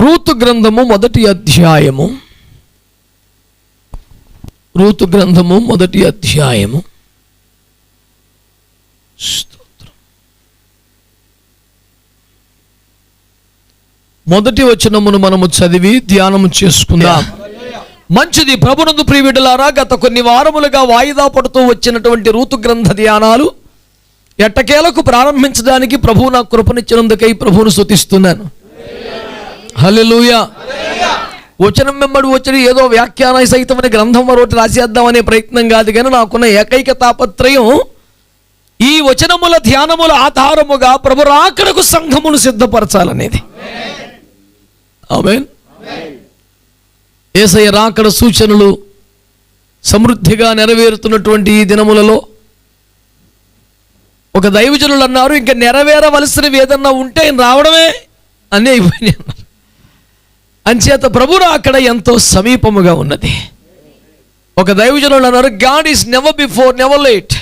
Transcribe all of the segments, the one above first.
Ruth గ్రంథము మొదటి అధ్యాయము. రూతు గ్రంథము మొదటి అధ్యాయము. మొదటి వచనమును మనము చదివి ధ్యానము చేసుకుందాం. మంచిది. ప్రభునందు ప్రియబిడ్డలారా, గత కొన్ని వారములుగా వాయిదా పడుతూ వచ్చినటువంటి రూతు గ్రంథ ధ్యానాలు ఎట్టకేలకు ప్రారంభించడానికి ప్రభువు నాకు కృపనిచ్చినందుకై ప్రభువును స్తుతిస్తున్నాను. హల్లెలూయా. వచనం వెంబడి వచ్చి ఏదో వ్యాఖ్యాన సహితమని గ్రంథం మరొకటి రాసేద్దామనే ప్రయత్నం కాదు, కానీ నాకున్న ఏకైక తాపత్రయం ఈ వచనముల ధ్యానముల ఆధారముగా ప్రభు రాకడకు సంఘమును సిద్ధపరచాలనేది. ఆమేన్. యేసయ్య రాకడ సూచనలు సమృద్ధిగా నెరవేరుతున్నటువంటి ఈ దినములలో ఒక దైవజనులు అన్నారు, ఇంకా నెరవేరవలసినవి ఏదన్నా ఉంటే ఆయన రావడమే అని అయిపోయినాయి అన్నారు. అంచేత ప్రభు రాకడ ఎంతో సమీపముగా ఉన్నది. ఒక దైవజనులు అన్నారు, God is never before never late.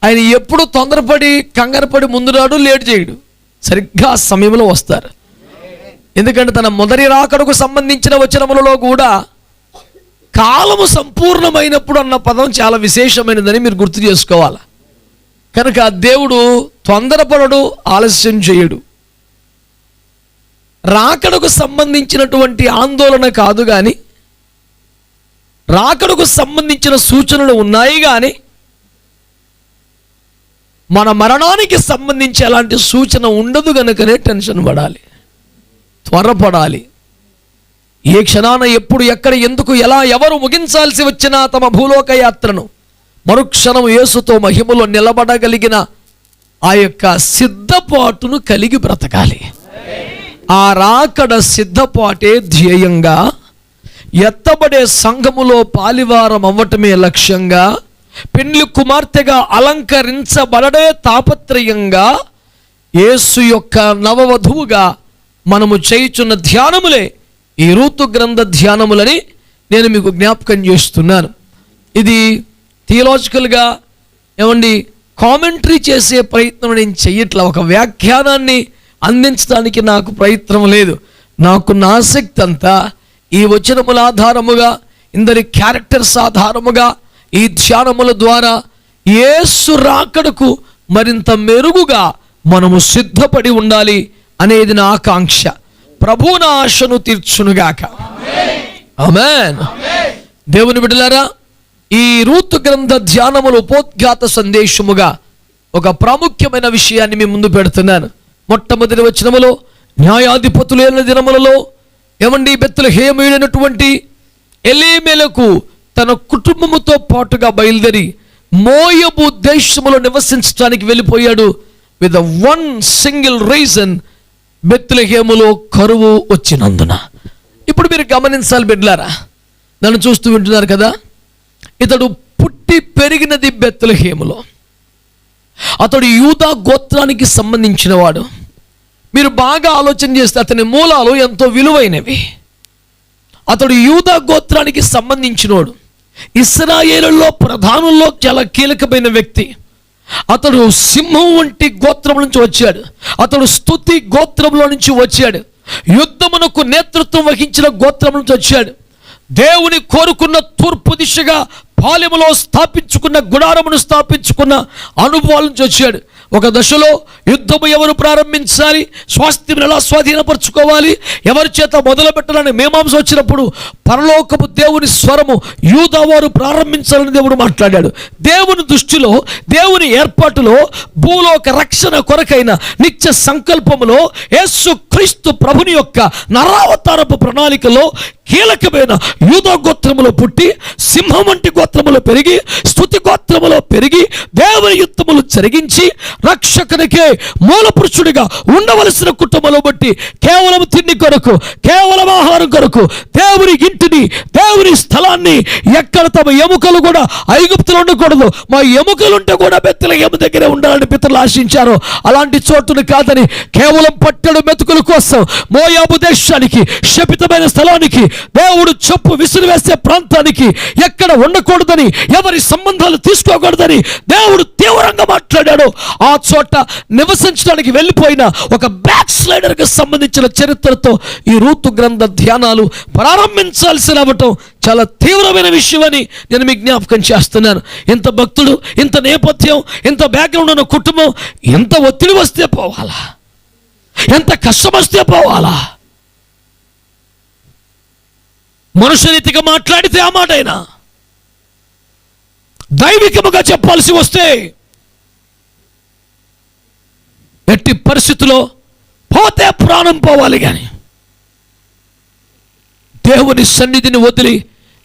ఆయన ఎప్పుడు తొందరపడి కంగారపడి ముందు రాడు, లేట్ చేయడు, సరిగ్గా ఆ సమయంలో వస్తారు. ఎందుకంటే తన మొదటి రాకడకు సంబంధించిన వచనములలో కూడా కాలము సంపూర్ణమైనప్పుడు అన్న పదం చాలా విశేషమైనదని మీరు గుర్తు చేసుకోవాలి. కనుక దేవుడు తొందరపడడు, ఆలస్యం చేయడు. రాకడకు సంబంధించినటువంటి ఆందోళన కాదు కానీ రాకడకు సంబంధించిన సూచనలు ఉన్నాయి, కానీ మన మరణానికి సంబంధించి అలాంటి సూచన ఉండదు. కనుకనే టెన్షన్ పడాలి, త్వరపడాలి. ఏ క్షణాన ఎప్పుడు ఎక్కడ ఎందుకు ఎలా ఎవరు ముగించాల్సి వచ్చినా తమ భూలోక యాత్రను మరుక్షణం యేసుతో మహిమలో నిలబడగలిగిన ఆ యొక్క సిద్ధపాటును కలిగి బ్రతకాలి. ఆ రాకడ సిద్ధపాటే ధ్యేయంగా, ఎత్తబడే సంఘములో పాలివారం అవ్వటమే లక్ష్యంగా, పెండ్లి కుమార్తెగా అలంకరించబడడే తాపత్రయంగా, యేసు యొక్క నవవధువుగా మనము చేయుచున్న ధ్యానములే ఈ రూతు గ్రంథ ధ్యానములని నేను మీకు జ్ఞాపకం చేస్తున్నాను. ఇది థియలాజికల్గా కామెంటరీ చేసే ప్రయత్నం నేను చెయ్యట్లా. ఒక వ్యాఖ్యానాన్ని అందించడానికి నాకు ప్రయత్నం లేదు. నాకున్న ఆసక్తి అంతా ఈ వచనముల ఆధారముగా, ఇందరి క్యారెక్టర్స్ ఆధారముగా ఈ ధ్యానముల ద్వారా యేసు రాకడకు మరింత మెరుగుగా మనము సిద్ధపడి ఉండాలి అనేది నా ఆకాంక్ష. ప్రభు నా ఆశను తీర్చునుగాక. ఆమేన్. దేవుని బిడ్డలారా, ఈ రూతు గ్రంథ ధ్యానములు ఉపోద్ఘాత సందేశముగా ఒక ప్రాముఖ్యమైన విషయాన్ని మీ ముందు పెడుతున్నాను. మొట్టమొదటి వచనములో న్యాయాధిపతులైన దినములలో బెత్లెహేమీయుడైనటువంటి ఎలీమెలకు తన కుటుంబముతో పాటుగా బయలుదేరి మోయబు దేశములో నివసించడానికి వెళ్ళిపోయాడు. విత్ వన్ సింగిల్ రీజన్, బెత్లెహేములో కరువు వచ్చినందున. ఇప్పుడు మీరు గమనించాలి బిడ్డలారా, నన్ను చూస్తూ వింటున్నారు కదా. ఇతడు పుట్టి పెరిగినది బెత్లెహేములో. అతడు యూదా గోత్రానికి సంబంధించిన వాడు. మీరు బాగా ఆలోచన చేస్తే అతని మూలాలు ఎంతో విలువైనవి. అతడు యూదా గోత్రానికి సంబంధించినవాడు. ఇశ్రాయేలులో ప్రధానుల్లో చాలా కీలకమైన వ్యక్తి. అతడు సింహం వంటి గోత్రం నుంచి వచ్చాడు. అతడు స్తుతి గోత్రంలో నుంచి వచ్చాడు. యుద్ధమునకు నేతృత్వం వహించిన గోత్రం నుంచి వచ్చాడు. దేవుని కోరుకున్న తూర్పు దిశగా పాలెములో స్థాపించుకున్న గుడారమును స్థాపించుకున్న అనుభవాల నుంచి వచ్చాడు. ఒక దశలో యుద్ధము ఎవరు ప్రారంభించాలి, స్వాస్థ్యం ఎలా స్వాధీనపరచుకోవాలి, ఎవరి చేత మొదలు పెట్టాలని మీమాంస వచ్చినప్పుడు పరలోకపు దేవుని స్వరము యూదా వారు ప్రారంభించాలని దేవుడు మాట్లాడాడు. దేవుని దృష్టిలో, దేవుని ఏర్పాటులో, భూలోక రక్షణ కొరకైన నిత్య సంకల్పములో యేసు క్రీస్తు ప్రభుని యొక్క నరావతారపు ప్రణాళికలో కీలకమైన యూదా గోత్రములో పుట్టి, సింహం వంటి గోత్రములో పెరిగి, స్తుతి గోత్రములో పెరిగి, దేవుని యుద్ధములు జరిగించి, రక్షకునికే మూల పురుషుడిగా ఉండవలసిన కుటుంబంలో బట్టి కేవలం తిండి కొరకు, కేవలం ఆహారం కొరకు దేవుని ఇంటిని, దేవుని స్థలాన్ని, ఎక్కడ తమ ఎముకలు కూడా ఐగుప్తులు ఉండకూడదు, మా ఎముకలుంటే కూడా బెత్లెహేము దగ్గరే ఉండాలని పితరులు ఆశించారు. అలాంటి చోటును కాదని కేవలం పట్టెడు మెతుకుల కోసం మోయాబు దేశానికి శపితమైన స్థలానికి, దేవుడు చెప్పు విసిరివేసే ప్రాంతానికి ఎక్కడ ఉండకూడదని, ఎవరి సంబంధాలు తీసుకోకూడదని దేవుడు తీవ్రంగా మాట్లాడాడు. ఆ చోట నివసించడానికి వెళ్ళిపోయిన ఒక బ్యాక్ స్లైడర్కి సంబంధించిన చరిత్రతో ఈ రూతు గ్రంథ ధ్యానాలు ప్రారంభించాల్సి రావటం చాలా తీవ్రమైన విషయం అని నేను మీకు జ్ఞాపకం చేస్తున్నాను. ఇంత భక్తుడు, ఇంత నేపథ్యం, ఇంత బ్యాక్గ్రౌండ్ ఉన్న కుటుంబం, ఎంత ఒత్తిడి వస్తే పోవాలా, ఎంత కష్టం వస్తే పోవాలా? మనుషరీతిగా మాట్లాడితే ఆ మాటైనా, దైవికముగా చెప్పాల్సి వస్తే ఎట్టి పరిస్థితుల్లో పోతే ప్రాణం పోవాలి, కానీ దేవుని సన్నిధిని వదిలి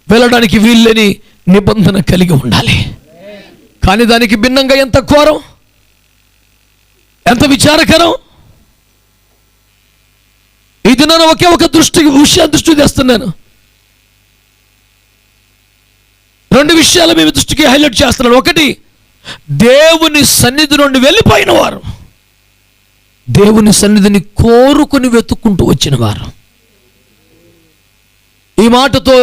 వెళ్ళడానికి వీళ్ళని నిబంధన కలిగి ఉండాలి. కానీ దానికి భిన్నంగా ఎంత ఘోరం, ఎంత విచారకరం. ఇది నేను ఒకే ఒక విషయాన్ని దృష్టి తెస్తున్నాను. రెండు విషయాలు మేము దృష్టికి హైలైట్ చేస్తున్నాను. ఒకటి, దేవుని సన్నిధి నుండి వెళ్ళిపోయిన వారు, దేవుని సన్నిధిని కోరుకుని వెతుక్కుంటూ వచ్చిన వారు. ఈ మాటతో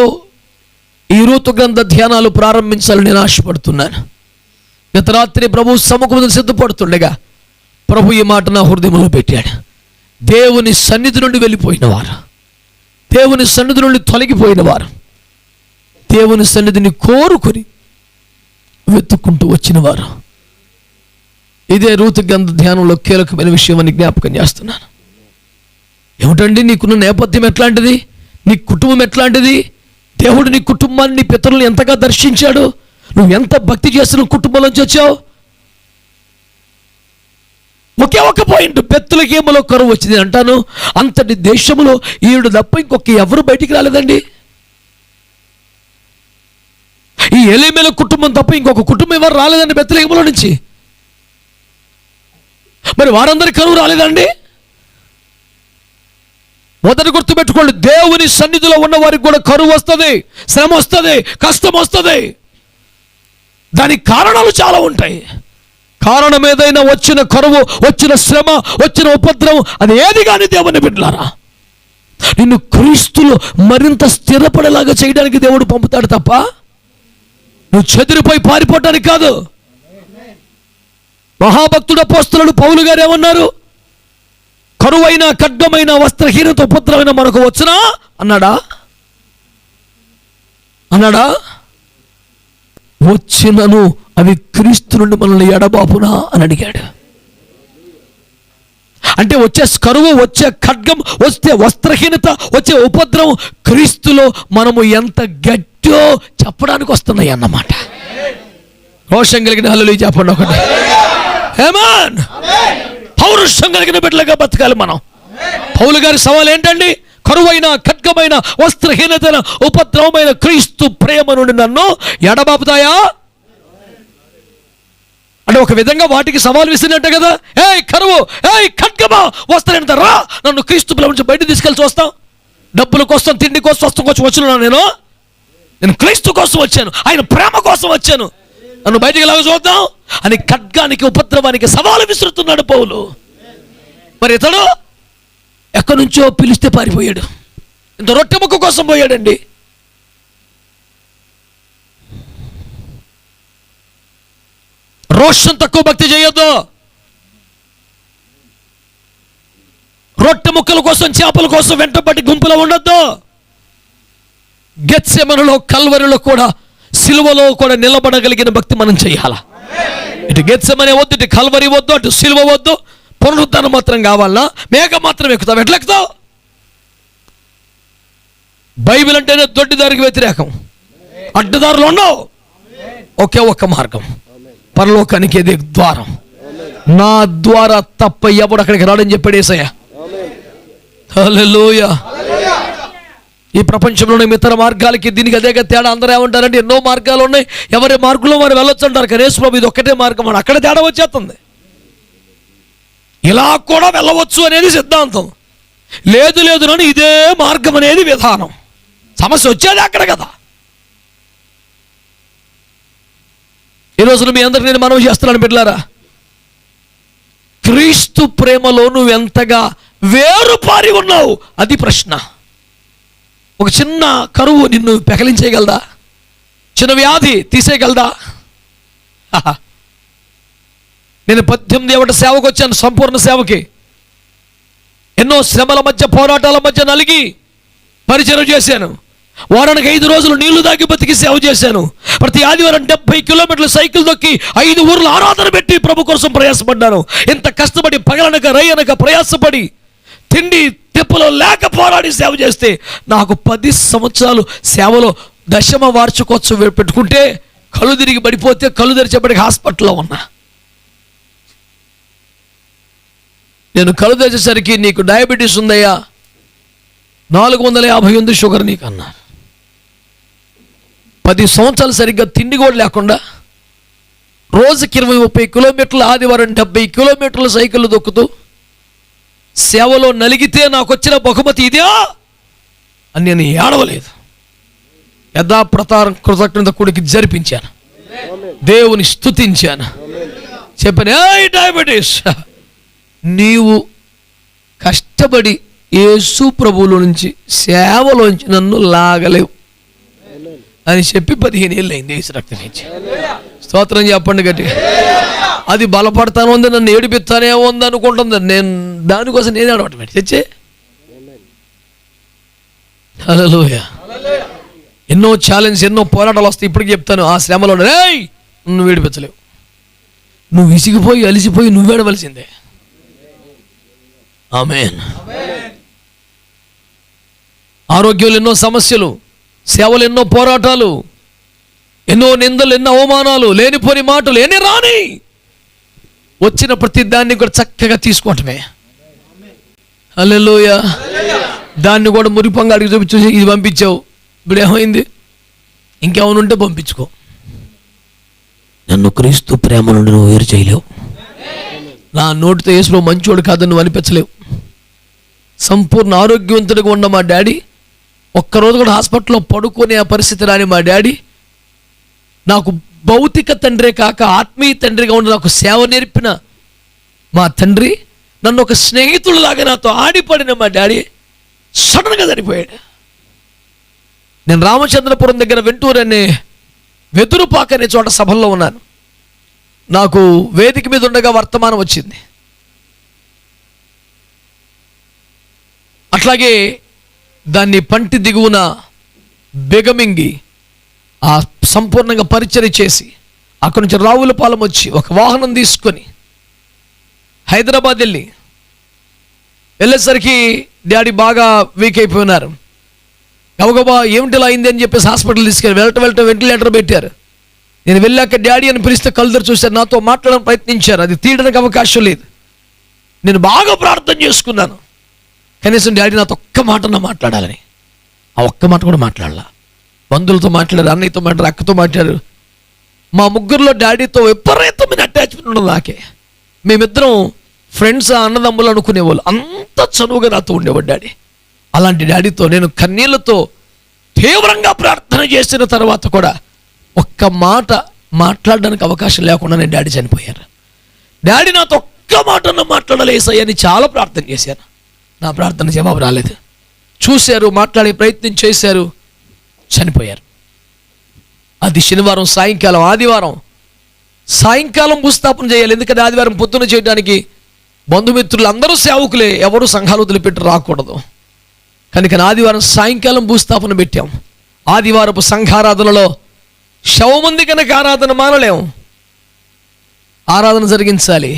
ఈ రూతు గ్రంథ ధ్యానాలు ప్రారంభించాలని నేను ఆశపడుతున్నాను. గత రాత్రి ప్రభు సముఖం సిద్ధపడుతుండగా ప్రభు ఈ మాట నా హృదయంలో పెట్టాడు. దేవుని సన్నిధి నుండి వెళ్ళిపోయిన వారు, దేవుని సన్నిధి నుండి తొలగిపోయిన వారు, దేవుని సన్నిధిని కోరుకొని వెతుక్కుంటూ వచ్చిన వారు. ఇదే రూతు గ్రంథ ధ్యానంలో కీలకమైన విషయం అని జ్ఞాపకం చేస్తున్నాను. ఏమిటండి, నీకున్న నేపథ్యం ఎట్లాంటిది, నీ కుటుంబం ఎట్లాంటిది, దేవుడు నీ కుటుంబాన్ని, నీ పితరులను ఎంతగా దర్శించాడు, నువ్వు ఎంత భక్తి చేసిన కుటుంబంలోంచి వచ్చావు? ఒకే ఒక పాయింట్, బెత్లెహేములో కరువు వచ్చింది అంటాను. అంతటి దేశంలో ఈవిడ తప్ప ఇంకొక ఎవరు బయటికి రాలేదండి. ఈ ఎలీమెల కుటుంబం తప్ప ఇంకొక కుటుంబం ఎవరు రాలేదండి బెత్లెహేములో నుంచి. మరి వారందరి కరువు రాలేదండి. మొదటి గుర్తుపెట్టుకోండి, దేవుని సన్నిధిలో ఉన్న వారికి కూడా కరువు వస్తుంది, శ్రమ వస్తుంది, కష్టం వస్తుంది. దానికి కారణాలు చాలా ఉంటాయి. కారణం ఏదైనా, వచ్చిన కరువు, వచ్చిన శ్రమ, వచ్చిన ఉపద్రవం, అది ఏది కానీ దేవుని బిడ్డలారా, నిన్ను క్రీస్తులో మరింత స్థిరపడేలాగా చేయడానికి దేవుడు పంపుతాడు తప్ప నువ్వు చెదిరిపోయి పారిపోవటానికి కాదు. మహాభక్తుడు అపోస్తలుడు పౌలు గారు ఏమన్నారు? కరువైన, ఖడ్గమైన, వస్త్రహీనత, ఉపద్రవమైన మనకు వచ్చునా అన్నాడా? వచ్చినను అవి క్రీస్తు నుండి మనల్ని ఎడబాపునా అని అడిగాడు. అంటే వచ్చే కరువు, వచ్చే ఖడ్గం, వచ్చే వస్త్రహీనత, వచ్చే ఉపద్రవం క్రీస్తులో మనము ఎంత గట్టో చెప్పడానికి వస్తున్నాయి అన్నమాట. రోషం కలిగిన హల్లెలూయా చెప్పండి ఒకటి. ఆమేన్. పౌరుషం కలిగిన బిడ్డలుగా బతకాలి మనం. పౌలు గారి సవాల్ ఏంటండి? కరువైన, ఖడ్గమైన, వస్త్రహీనతైన, ఉపద్రవమైన క్రీస్తు ప్రేమ నుండి నన్ను ఎడబాపుతాయా అంటే ఒక విధంగా వాటికి సవాల్ విసిరినట్టే కదా. ఏయ్ కరువు, ఏయ్ ఖడ్గమా, వస్త్రహీనత, రా, నన్ను క్రీస్తు ప్రేమ నుంచి బయట తీసుకెళ్ళి చూస్తాం. డబ్బుల కోసం, తిండి కోసం, స్వస్థం కోసం వచ్చినా నేను క్రీస్తు కోసం వచ్చాను, ఆయన ప్రేమ కోసం వచ్చాను, నన్ను బయటికి లాగా చూద్దాం అని ఖడ్గానికి, ఉపద్రవానికి సవాలు విసురుతున్నాడు పౌలు. మరి ఇతడు ఎక్కడి నుంచో పిలిస్తే పారిపోయాడు. ఇంత రొట్టె ముక్క కోసం పోయాడండి. రోషం తక్కువ భక్తి చేయొద్దు. రొట్టె ముక్కల కోసం, చేపల కోసం వెంటబడి గుంపులో ఉండొద్దు. గెత్సెమనులో, కల్వరిలో కూడా, సిలువలో కూడా నిలబడగలిగిన భక్తి మనం చేయాలా. ఇటు గెత్సెమనే వద్దు, ఇటు కల్వరి వద్దు, అటు సిలువ వద్దు. పునరుద్ధానం మాత్రం కావాలన్నా మేఘం మాత్రం ఎక్కుతావు. ఎట్లా ఎక్కుతావు? బైబిల్ అంటేనే దొడ్డిదారికి వ్యతిరేకం. అడ్డదారులు ఉండవు. ఒకే ఒక్క మార్గం, పరలోకానికి ఏదే ద్వారం. నా ద్వారా తప్ప ఎవడు అక్కడికి రాడని చెప్పాడు యేసయ్య. హల్లెలూయా. ఈ ప్రపంచంలోనే ఇతర మార్గాలకి దీనికి అదేగా తేడా. అందరూ ఏమంటారంటే ఎన్నో మార్గాలు ఉన్నాయి, ఎవరి మార్గంలో వారు వెళ్ళొచ్చు అంటారు. కానీ యేసు ప్రభు ఇది ఒక్కటే మార్గం అని అక్కడ తేడా వచ్చేస్తుంది. ఇలా కూడా వెళ్ళవచ్చు అనేది సిద్ధాంతం. లేదు అని ఇదే మార్గం అనేది విధానం. సమస్య వచ్చేది అక్కడ కదా. ఈ రోజున మీ అందరికీ నేను మనవి చేస్తున్నాను బిడ్డలారా, క్రీస్తు ప్రేమలో నువ్వు ఎంతగా వేరుపారి ఉన్నావు అది ప్రశ్న. ఒక చిన్న కరువు నిన్ను పెకలించేయగలదా? చిన్న వ్యాధి తీసేయగలదా? నేను 18 ఏళ్ల సేవకు వచ్చాను, సంపూర్ణ సేవకి. ఎన్నో శ్రమల మధ్య, పోరాటాల మధ్య నలిగి పరిచయం చేశాను. వారానికి 5 రోజులు నీళ్లు దాగి బతికి సేవ చేశాను. ప్రతి ఆదివారం 70 కిలోమీటర్లు సైకిల్ దొక్కి 5 ఊర్లు ఆరాధన పెట్టి ప్రభు కోసం ప్రయాసపడ్డాను. ఇంత కష్టపడి పగలనక రైయనక ప్రయాసపడి తిండి తిప్పలో లేక పోరాడి సేవ చేస్తే నాకు 10 సంవత్సరాలు సేవలో దశమ వార్షికోత్సవం పెట్టుకుంటే కళ్ళు తిరిగి పడిపోతే కళ్ళు తెరిచేపటికి హాస్పిటల్లో ఉన్నా. నేను కళ్ళు తెరిచేసరికి నీకు డయాబెటీస్ ఉందయ్యా, 450 ఉంది షుగర్ నీకు అన్నారు. 10 సంవత్సరాలు సరిగ్గా తిండి కూడా లేకుండా రోజుకి 20-30 కిలోమీటర్లు, ఆదివారం 70 కిలోమీటర్ల సైకిళ్ళు దొక్కుతూ సేవలో నలిగితే నాకు వచ్చిన బహుమతి ఇదే అని నేను ఏడవలేదు. యథాప్రకారం కృతజ్ఞత కూడికి జరిపించాను, దేవుని స్తుతించాను. చెప్పాను, ఏ డయాబెటీస్, నీవు కష్టపడి యేసు ప్రభువుల నుంచి సేవలోంచి నన్ను లాగలేవు అని చెప్పి 15 ఏళ్ళు అయింది యేసు రక్తం ఇచ్చి. స్తోత్రం చెప్పండి గట్టి. అది బలపడతాను ఉంది, నన్ను ఏడిపిస్తానే ఉంది అనుకుంటుంది. నేను దానికోసం నేను అడగటం తెచ్చే. హల్లెలూయా. ఎన్నో ఛాలెంజ్, ఎన్నో పోరాటాలు వస్తాయి. ఇప్పటికి చెప్తాను, ఆ శ్రమలో రేయ్ నువ్వు ఏడిపించలేవు, నువ్వు విసిగిపోయి అలిసిపోయి నువ్వు ఏడవలసిందే. ఆమేన్. ఆరోగ్యంలో ఎన్నో సమస్యలు, సేవలు ఎన్నో పోరాటాలు, ఎన్నో నిందలు, ఎన్నో అవమానాలు, లేనిపోని మాటలు ఎన్ని రాని వచ్చిన ప్రతి దాన్ని కూడా చక్కగా తీసుకోవటమే. హల్లెలూయా. దాన్ని కూడా మురిపంగా అడిగి చూపించు, ఇది పంపించావు, ఇప్పుడు ఏమైంది, ఇంకేమైనా ఉంటే పంపించుకో. నన్ను క్రీస్తు ప్రేమ నుండి నువ్వు వేరు చేయలేవు. నా నోటితో యేసు మంచోడు కాదని నువ్వు అనిపించలేవు. సంపూర్ణ ఆరోగ్యవంతుడిగా ఉన్న మా డాడీ ఒక్కరోజు కూడా హాస్పిటల్లో పడుకునే ఆ పరిస్థితి రాని మా డాడీ నాకు భౌతిక తండ్రే కాక ఆత్మీయ తండ్రిగా ఉండి నాకు సేవ నేర్పిన మా తండ్రి, నన్ను ఒక స్నేహితుడిలాగా నాతో ఆడిపడిన మా డాడీ సడన్గా చనిపోయాడు. నేను రామచంద్రపురం దగ్గర వెంటూరు అనే వెదురుపాక అనే చోట సభల్లో ఉన్నాను. నాకు వేదిక మీద ఉండగా వర్తమానం వచ్చింది. అట్లాగే దాన్ని పంటి దిగువన బెగమింగి ఆ సంపూర్ణంగా పరిచర్య చేసి అక్కడి నుంచి రావులపాలెం వచ్చి ఒక వాహనం తీసుకొని హైదరాబాద్ వెళ్ళేసరికి డాడీ బాగా వీక్ అయిపోయినారు. గబగబా ఏమిటిలా అయింది అని చెప్పేసి హాస్పిటల్ తీసుకెళ్ళి వెళ్ళటం వెంటిలేటర్ పెట్టారు. నేను వెళ్ళాక డాడీ అని పిలిస్తే కళ్ళుదరు చూశారు, నాతో మాట్లాడడానికి ప్రయత్నించారు. అది తీయడానికి అవకాశం లేదు. నేను బాగా ప్రార్థన చేసుకున్నాను, కనీసం డాడీ నాతో ఒక్క మాటన్నా మాట్లాడాలని. ఆ ఒక్క మాట కూడా మాట్లాడాల. బంధువులతో మాట్లాడారు, అన్నయ్యతో మాట్లాడారు, అక్కతో మాట్లాడారు. మా ముగ్గురులో డాడీతో విపరీతమైన అటాచ్మెంట్ ఉండదు నాకే. మేమిద్దరం ఫ్రెండ్స్, అన్నదమ్ములు అనుకునేవాళ్ళు. అంత చనువుగా నాతో ఉండేవాడు డాడీ. అలాంటి డాడీతో నేను కన్నీళ్లతో తీవ్రంగా ప్రార్థన చేసిన తర్వాత కూడా ఒక్క మాట మాట్లాడడానికి అవకాశం లేకుండా నేను డాడీ చనిపోయారు. డాడీ నాతో ఒక్క మాటన్నా మాట్లాడాలి యేసయ్య అని చాలా ప్రార్థన చేశాను. నా ప్రార్థన జవాబు రాలేదు. చూశారు, మాట్లాడే ప్రయత్నం చేశారు, చనిపోయారు. అది శనివారం సాయంకాలం. ఆదివారం సాయంకాలం భూస్థాపన చేయాలి. ఎందుకంటే ఆదివారం పొద్దున చేయడానికి బంధుమిత్రులు అందరూ సేవకులే, ఎవరు సంఘాలు వదిలిపెట్టి రాకూడదు. కనుక ఆదివారం సాయంకాలం భూస్థాపన పెట్టాం. ఆదివారపు సంఘారాధనలో శవమంది కనుక ఆరాధన మానలేం, ఆరాధన జరిగించాలి.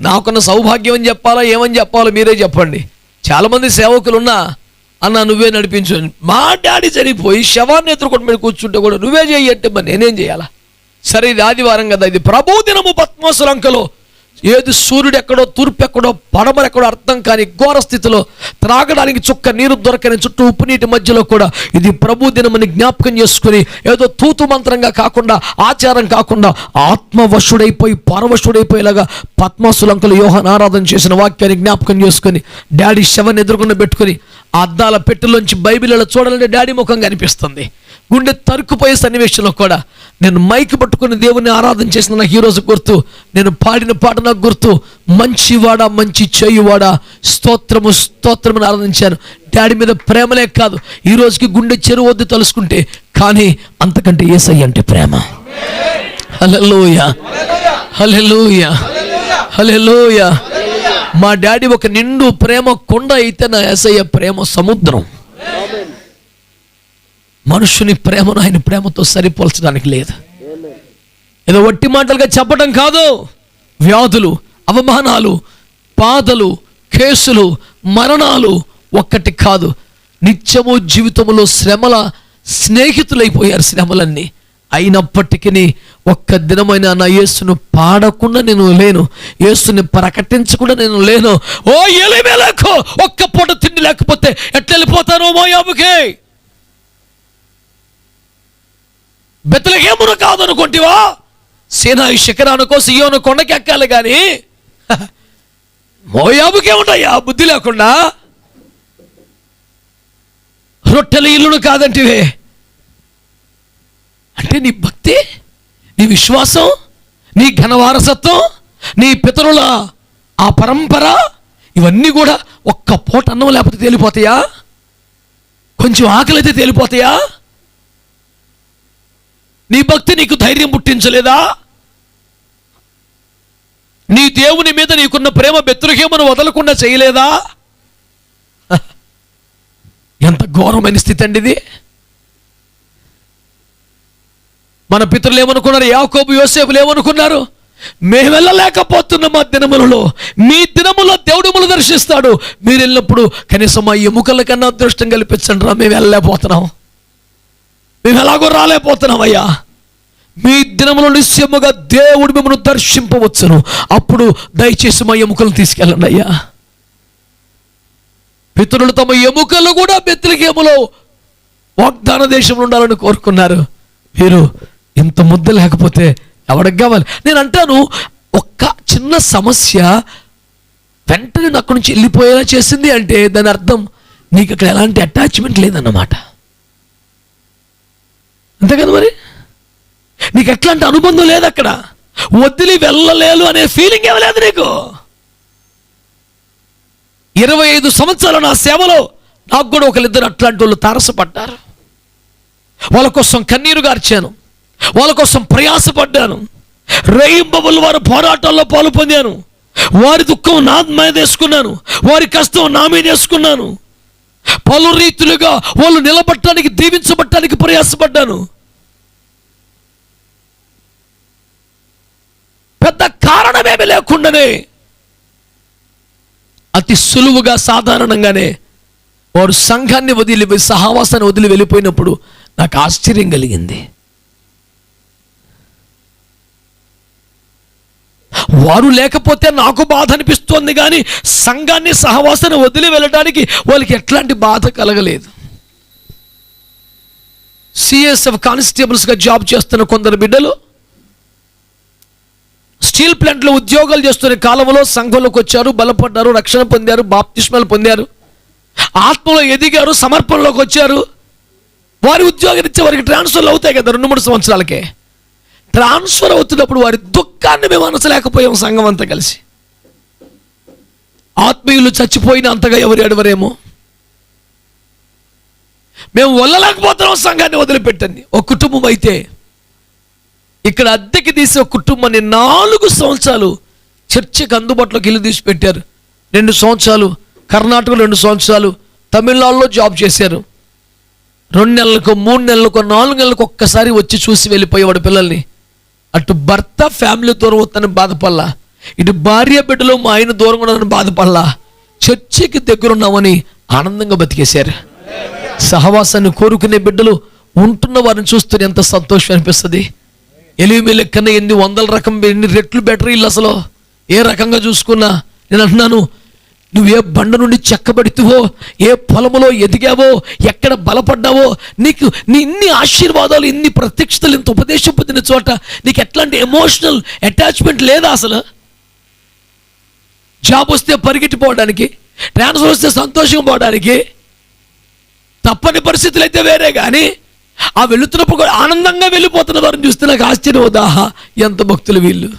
నాకున్న సౌభాగ్యం అని చెప్పాలా, ఏమని చెప్పాలో మీరే చెప్పండి. చాలామంది సేవకులు ఉన్నా అన్న నువ్వే నడిపించు. మా డాడీ చనిపోయి శవాన్ని ఎదుర్కొని మీరు కూర్చుంటే కూడా నువ్వే చెయ్యంటే మరి నేనేం చేయాలా? సరే, ఇది ఆదివారం కదా, ఇది ప్రభు దినము పద్మాసులంకలో ఏది సూర్యుడు ఎక్కడో, తూర్పు ఎక్కడో, పడమర ఎక్కడో అర్థం కాని ఘోర స్థితిలో త్రాగడానికి చుక్క నీరు దొరకని చుట్టూ ఉప్పు నీటి మధ్యలో కూడా ఇది ప్రభు దినమని జ్ఞాపకం చేసుకుని ఏదో తూతు మంత్రంగా కాకుండా, ఆచారం కాకుండా ఆత్మవశుడైపోయి పరవశుడైపోయేలాగా పద్మాసులంకలు యోహాను ఆరాధన చేసిన వాక్యాన్ని జ్ఞాపకం చేసుకుని డాడీ శవాన్ని ఎదుర్కొన్న పెట్టుకుని అద్దాల పెట్టెలోంచి బైబిల్లో చూడాలంటే డాడీ ముఖం కనిపిస్తుంది. గుండె తరుక్కుపోయే సన్నివేశంలో కూడా నేను మైక్ పట్టుకుని దేవుని ఆరాధన చేసిన నాకు ఈరోజు గుర్తు, నేను పాడిన పాట నాకు గుర్తు. మంచివాడా, మంచి చేయువాడా, స్తోత్రము స్తోత్రమని ఆరాధించాను. డాడీ మీద ప్రేమలే కాదు, ఈ రోజుకి గుండె చెరువు వద్దు తలుసుకుంటే, కానీ అంతకంటే యేసయ్య అంటే ప్రేమ. హల్లెలూయా, హల్లెలూయా, హల్లెలూయా. మా డాడీ ఒక నిండు ప్రేమ కొండ అయితే, నా యేసయ్య ప్రేమ సముద్రం. మనుషుని ప్రేమను ఆయన ప్రేమతో సరిపోల్చడానికి లేదు. ఏదో వట్టి మాటలుగా చెప్పడం కాదు. వ్యాధులు, అవమానాలు, బాధలు, కేసులు, మరణాలు ఒక్కటి కాదు, నిత్యము జీవితంలో శ్రమల స్నేహితులైపోయారు శ్రమలన్నీ. అయినప్పటికీ ఒక్క దినమైన నా యేసును పాడకుండా నేను లేను, యేసుని ప్రకటించకుండా నేను లేను. ఓ ఎలీమెలెకు, ఒక్క పూట తిండి లేకపోతే ఎట్లా వెళ్ళిపోతాను మోయాబుకి? బెత్లెహేమును కాదనుకుంటివా? సీనాయి శిఖరానికో సియోను కొండకి ఎక్కాలి కానీ మోయాబుకే ఉంటాయా బుద్ధి లేకుండా? రొట్టెల ఇల్లును కాదంటివే. అంటే నీ భక్తి, నీ విశ్వాసం, నీ ఘనవారసత్వం, నీ పితరుల ఆ పరంపర, ఇవన్నీ కూడా ఒక్క పూట అన్నం లేకపోతే తేలిపోతాయా? కొంచెం ఆకలి అయితే తేలిపోతాయా? నీ భక్తి నీకు ధైర్యం పుట్టించలేదా? నీ దేవుని మీద నీకున్న ప్రేమ బెత్లెహేమును వదలకుండా చేయలేదా? ఎంత ఘోరమైన స్థితి అండి ఇది. మన పితరులు ఏమనుకున్నారు? యాకోబు యోసేపులు ఏమనుకున్నారు? మేము వెళ్ళలేకపోతున్నాం ఆ దినములలో, మీ దినములో దేవుడుములు దర్శిస్తాడు, మీరు వెళ్ళినప్పుడు కనీసం మా ఎముకల కన్నా అదృష్టం కల్పించండి రా, మేము వెళ్ళలేకపోతున్నాం, మేము ఎలాగో రాలేకపోతున్నాం అయ్యా. మీ దినములో నిశ్చయముగా దేవుడు మిమ్మల్ని దర్శింపవచ్చును, అప్పుడు దయచేసి మా ఎముకలను తీసుకెళ్ళండి అయ్యా. పితరులు తమ ఎముకలు కూడా బెత్లెహేములో వాగ్దాన దేశంలో ఉండాలని కోరుకున్నారు. మీరు ఇంత ముద్ద లేకపోతే ఎవరికి కావాలి? నేను అంటాను, ఒక్క చిన్న సమస్య వెంటనే అక్కడి నుంచి వెళ్ళిపోయేలా చేసింది అంటే దాని అర్థం నీకు అక్కడ ఎలాంటి అటాచ్మెంట్ లేదన్నమాట. అంతే కదా మరి? నీకు ఎట్లాంటి అనుబంధం లేదు అక్కడ, వదిలి వెళ్ళలేను అనే ఫీలింగ్ ఏమీ లేదు నీకు. 25 సంవత్సరాలు నా సేవలో నాకు కూడా ఒకరిద్దరు అట్లాంటి వాళ్ళు తారసపడ్డారు. వాళ్ళ కోసం కన్నీరు గార్చాను, వాళ్ళ కోసం ప్రయాసపడ్డాను, రేయింబవళ్ళు వారి పోరాటాల్లో పాలు పొందాను, వారి దుఃఖం నా మీద వేసుకున్నాను, వారి కష్టం నా మీద వేసుకున్నాను. పలు రీతులుగా వాళ్ళు నిలబట్టడానికి, దీవించబట్టడానికి ప్రయాసపడ్డాను. పెద్ద కారణమేమి లేకుండానే అతి సులువుగా, సాధారణంగానే వారు సంఘాన్ని వదిలి, సహవాసాన్ని వదిలి వెళ్ళిపోయినప్పుడు నాకు ఆశ్చర్యం కలిగింది. వారు లేకపోతే నాకు బాధ అనిపిస్తోంది కానీ సంఘాన్ని, సహవాసాన్ని వదిలి వెళ్ళడానికి వాళ్ళకి ఎట్లాంటి బాధ కలగలేదు. సిఎస్ఎఫ్ కానిస్టేబుల్స్గా జాబ్ చేస్తున్న కొందరు బిడ్డలు స్టీల్ ప్లాంట్లో ఉద్యోగాలు చేస్తున్న కాలంలో సంఘంలోకి వచ్చారు, బలపడ్డారు, రక్షణ పొందారు, బాప్తిస్మాలు పొందారు, ఆత్మలో ఎదిగారు, సమర్పణలోకి వచ్చారు. వారి ఉద్యోగం ఇచ్చే వారికి ట్రాన్స్ఫర్లు అవుతాయి కదా 2-3 సంవత్సరాలకే. ట్రాన్స్ఫర్ అవుతున్నప్పుడు వారి దుఃఖాన్ని మేము అనసలేకపోయాం. సంఘం అంతా కలిసి, ఆత్మీయులు చచ్చిపోయిన అంతగా ఎవరు ఎడవరేమో, మేము వెళ్ళలేకపోతున్నాం సంఘాన్ని వదిలిపెట్టండి. ఒక కుటుంబం అయితే ఇక్కడ అద్దెకి తీసి ఒక కుటుంబాన్ని 4 సంవత్సరాలు చర్చికి అందుబాటులోకి ఇల్లు తీసి పెట్టారు. 2 సంవత్సరాలు కర్ణాటకలో, 2 సంవత్సరాలు తమిళనాడులో జాబ్ చేశారు. 2 నెలలకు, 3 నెలలకు, 4 నెలలకు ఒక్కసారి వచ్చి చూసి వెళ్ళిపోయేవాడు పిల్లల్ని. అటు భర్త ఫ్యామిలీ దూరం అవుతానని బాధపడలా, ఇటు భార్య బిడ్డలు మా ఆయన దూరంగా ఉన్నారని బాధపడలా, చర్చికి దగ్గరున్నామని ఆనందంగా బతికేశారు. సహవాసాన్ని కోరుకునే బిడ్డలు ఉంటున్న వారిని చూస్తే ఎంత సంతోషం అనిపిస్తుంది. ఎలిమెలెకు కన్నా ఎన్ని 100 రకం, ఎన్ని రెట్లు బెటర్ ఇల్లు. అసలు ఏ రకంగా చూసుకున్నా నేను అంటున్నాను, నువ్వు ఏ బండ నుండి చెక్కబడితువో, ఏ పొలములో ఎదిగావో, ఎక్కడ బలపడ్డావో, నీకు ఇన్ని ఆశీర్వాదాలు, ఇన్ని ప్రత్యక్షతలు, ఇంత ఉపదేశం పొందిన చోట నీకు ఎట్లాంటి ఎమోషనల్ అటాచ్మెంట్ లేదా? అసలు జాబ్ వస్తే పరిగెట్టిపోవడానికి, ట్రాన్స్ఫర్ వస్తే సంతోషం పోవడానికి, తప్పని పరిస్థితులు అయితే వేరే కానీ ఆ వెళుతున్నప్పుడు కూడా ఆనందంగా వెళ్ళిపోతున్న వారిని చూస్తే నాకు ఆశ్చర్యం అవుదా, ఎంత భక్తులు వీళ్ళు.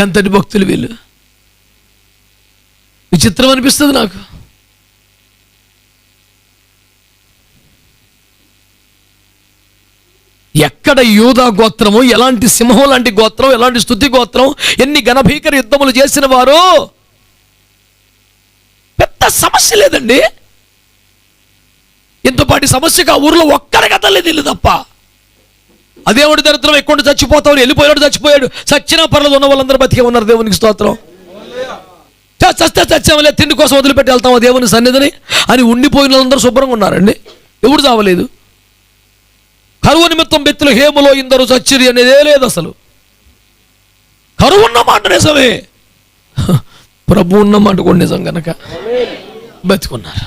ఎంతటి భక్తులు వీళ్ళు. విచిత్రం అనిపిస్తుంది నాకు. ఎక్కడ యూదా గోత్రము, ఎలాంటి సింహం లాంటి గోత్రం, ఎలాంటి స్తుతి గోత్రం, ఎన్ని ఘనభీకర యుద్ధములు చేసిన వారు. పెద్ద సమస్య లేదండి. ఇంతపాటి సమస్యకు ఆ ఊరిలో ఒక్కడి కథలేదు ఇల్లు తప్ప. అదేవాడు దరిద్రం ఎక్కువ చచ్చిపోతావు, వెళ్ళిపోయాడు చచ్చిపోయాడు, చచ్చినా పర్లేదు, ఉన్న వాళ్ళందరూ బతికే ఉన్నారు. దేవునికి స్తోత్రం. చస్తే చచ్చామలే, తిండి కోసం వదిలిపెట్టి వెళ్తామా దేవుని సన్నిధిని అని ఉండిపోయిన వాళ్ళందరూ శుభ్రంగా ఉన్నారండి. ఎవడు చావలేదు. కరువు నిమిత్తం బెత్తులు హేములో ఇందరు చచ్చిరి అనేదే లేదు అసలు. కరువు ఉన్న మాట నిజమే, ప్రభు ఉన్న మాట కూడా నిజం కనుక బతుకున్నారు.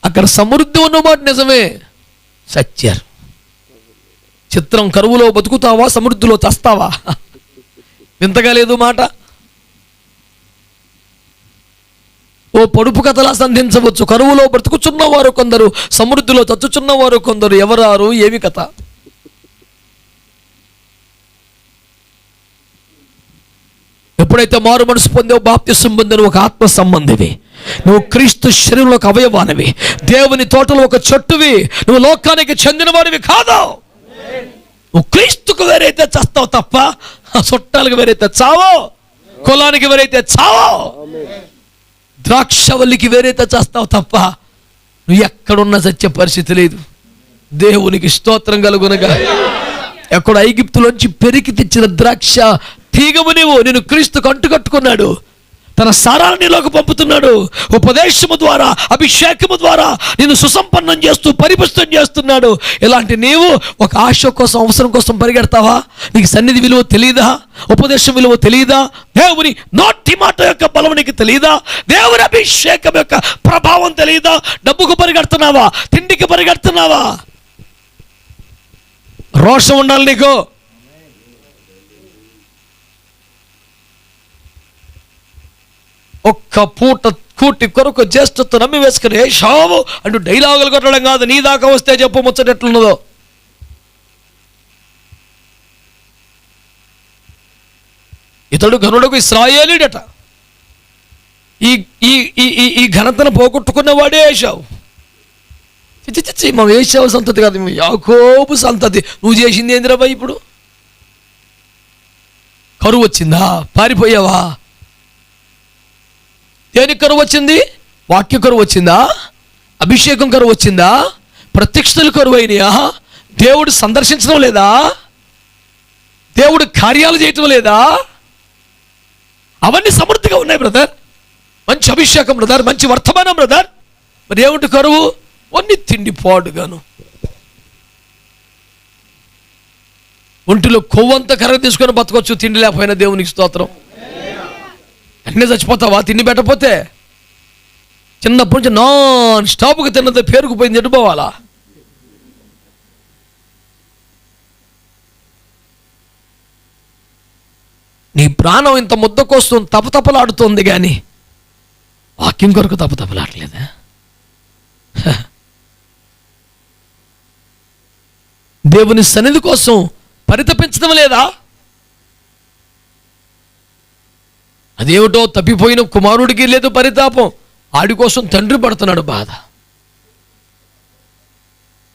అక్కడ సమృద్ధి ఉన్న మాట నిజమే, చచ్చారు. చిత్రం, కరువులో బతుకుతావా, సమృద్ధిలో చస్తావా? వింతగా లేదు మాట. ఓ పొడుపు కథలా సంధించవచ్చు. కరువులో బ్రతుకుచున్నవారు కొందరు, సమృద్ధిలో చచ్చుచున్నవారు కొందరు. ఎవరారు, ఏమి కథ? ఎప్పుడైతే మారు మనసు పొందావు, బాప్తిసం పొందావు, ఒక ఆత్మ సంబంధివి. నువ్వు క్రీస్తు శరీరంలో ఒక అవయవానివి, దేవుని తోటలో ఒక చెట్టువి. నువ్వు లోకానికి చెందినవాడివి కాదు. నువ్వు క్రీస్తుకు వేరైతే చస్తావు తప్ప, చుట్టాలకు వేరైతే చావో, కులానికి వేరైతే చావో, ద్రాక్షవల్లికి వేరైతే చేస్తావు తప్ప నువ్వు ఎక్కడున్నా చచ్చే పరిస్థితి లేదు. దేవునికి స్తోత్రం కలుగునగా. ఎక్కడ ఐగుప్తులోంచి పెరికి తెచ్చిన ద్రాక్ష తీగము నీవు. నేను క్రీస్తుకు అంటుకట్టుకున్నాడు, తన సారాన్ని నీలోకి పంపుతున్నాడు. ఉపదేశము ద్వారా, అభిషేకము ద్వారా నిన్ను సుసంపన్నం చేస్తూ పరిపుష్టం చేస్తున్నాడు. ఇలాంటి నీవు ఒక ఆశ కోసం, అవసరం కోసం పరిగెడతావా? నీకు సన్నిధి విలువ తెలియదా? ఉపదేశం విలువ తెలియదా? దేవుని నోటి మాట యొక్క బలం నీకు తెలియదా? దేవుని అభిషేకం యొక్క ప్రభావం తెలియదా? డబ్బుకు పరిగెడుతున్నావా? తిండికి పరిగెడుతున్నావా? రోషం ఉండాలి నీకు. ఒక్క పూట కూటి కొరకు జ్యేష్ఠతో నమ్మి వేసుకుని షావు అంటూ డైలాగులు కొట్టడం కాదు. నీ దాకా వస్తే చెప్పు ముచ్చట ఎట్లున్నదో. ఇతడు ఘనుడకు ఇశ్రాయేలీడట. ఈ ఈ ఈ ఈ ఘనతను పోగొట్టుకున్నవాడే ఏశావు. చిచ్చి మా ఏశావు సంతతి కాదు, యాకోబు సంతతి. నువ్వు చేసింది ఏందిరాబా? ఇప్పుడు కరువు వచ్చిందా? పారిపోయావా? దేనికి కరువు వచ్చింది? వాక్య కరువు వచ్చిందా? అభిషేకం కరువు వచ్చిందా? ప్రత్యక్షతలు కరువు అయినాయా? దేవుడు సందర్శించడం లేదా? దేవుడు కార్యాలు చేయటం లేదా? అవన్నీ సమృద్ధిగా ఉన్నాయి బ్రదర్. మంచి అభిషేకం బ్రదర్, మంచి వర్తమానం బ్రదర్. మరి ఏమిటి కరువు? అన్ని తిండి పాడుగాను. ఒంటిలో కొవ్వంతా కర్ర తీసుకొని బతకొచ్చు తిండి లేకపోయినా. దేవునికి స్తోత్రం. అన్నీ చచ్చిపోతావా తిండి పెట్టకపోతే? చిన్నప్పటి నుంచి నాన్ స్టాప్గా తిన్నది పేరుకుపోయింది, ఎటుపోవాలా? నీ ప్రాణం ఇంత ముద్ద కోసం తపతపలాడుతోంది కానీ వాక్యం కొరకు తపతపలాడలేదా? దేవుని సన్నిధి కోసం పరితపించడం లేదా? అదేమిటో, తప్పిపోయిన కుమారుడికి లేదు పరితాపం, ఆడి కోసం తండ్రి పడుతున్నాడు బాధ.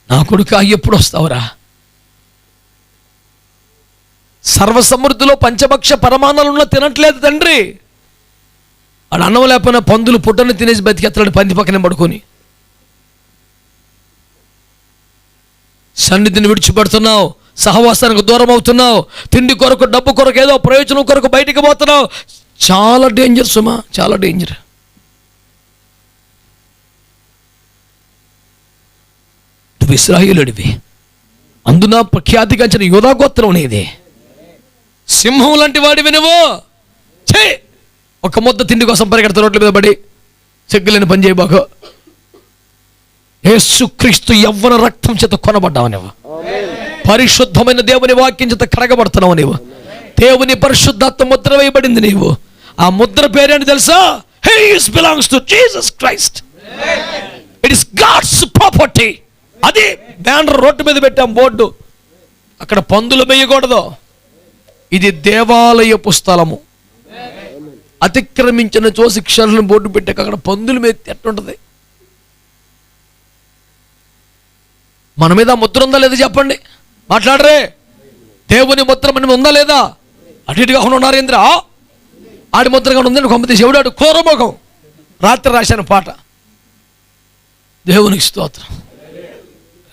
నా కొడుకా ఎప్పుడు వస్తావురా? సర్వసమృద్ధిలో పంచభక్ష పరమాణాలను తినట్లేదు తండ్రి. ఆడు అన్నం లేకపోయినా పందులు పుట్టని తినేసి బతికెత్తలాడు పంది పక్కనే పడుకొని. సన్నిధిని విడిచిపెడుతున్నావు, సహవాసానికి దూరం అవుతున్నావు, తిండి కొరకు, డబ్బు కొరకు, ఏదో ప్రయోజనం కొరకు బయటికి పోతున్నావు. చాలా డేంజర్ సుమా, చాలా డేంజర్. నువ్వు ఇశ్రాయేలుడివి, అందున ప్రఖ్యాతిగాంచిన యూదా గోత్రం నీది. సింహం లాంటి వాడివి నువ్వు. ఛే, ఒక ముద్ద తిండి కోసం పరిగెడతా రోడ్ల మీద పడి సిగ్గులేని పని చేయబాకు. యేసుక్రీస్తు యవ్వన రక్తం చేత కొనబడ్డావు నువ్వు. పరిశుద్ధమైన దేవుని వాక్యం చేత కడగబడుతున్నావు నీవు. దేవుని పరిశుద్ధాత్మ ముద్ర వేయబడింది నీవు. ఆ ముద్ర పేరేంటి తెలుసా? He belongs to Jesus Christ. It is God's property. అది బ్యానర్ రోడ్డు మీద పెట్టాం, బోర్డు. అక్కడ పందులు వేయకూడదు. ఇది దేవాలయపు స్థలము. అతిక్రమించిన చో శిక్షలను బోర్డు పెట్టాక అక్కడ పందులు మీద ఎట్టుంటది? మన మీద ముద్ర ఉందా లేదా చెప్పండి, మాట్లాడరే. దేవుని ముద్ర మన ఉందా లేదా? అటు ఇటుగా ఉన్నారు ఏంద్రా, ఆడి ముద్రగా ఉందని కొమ్మతి శివుడాడు క్రూరముఖం. రాత్రి రాశాను పాట, దేవునికి స్తోత్రం.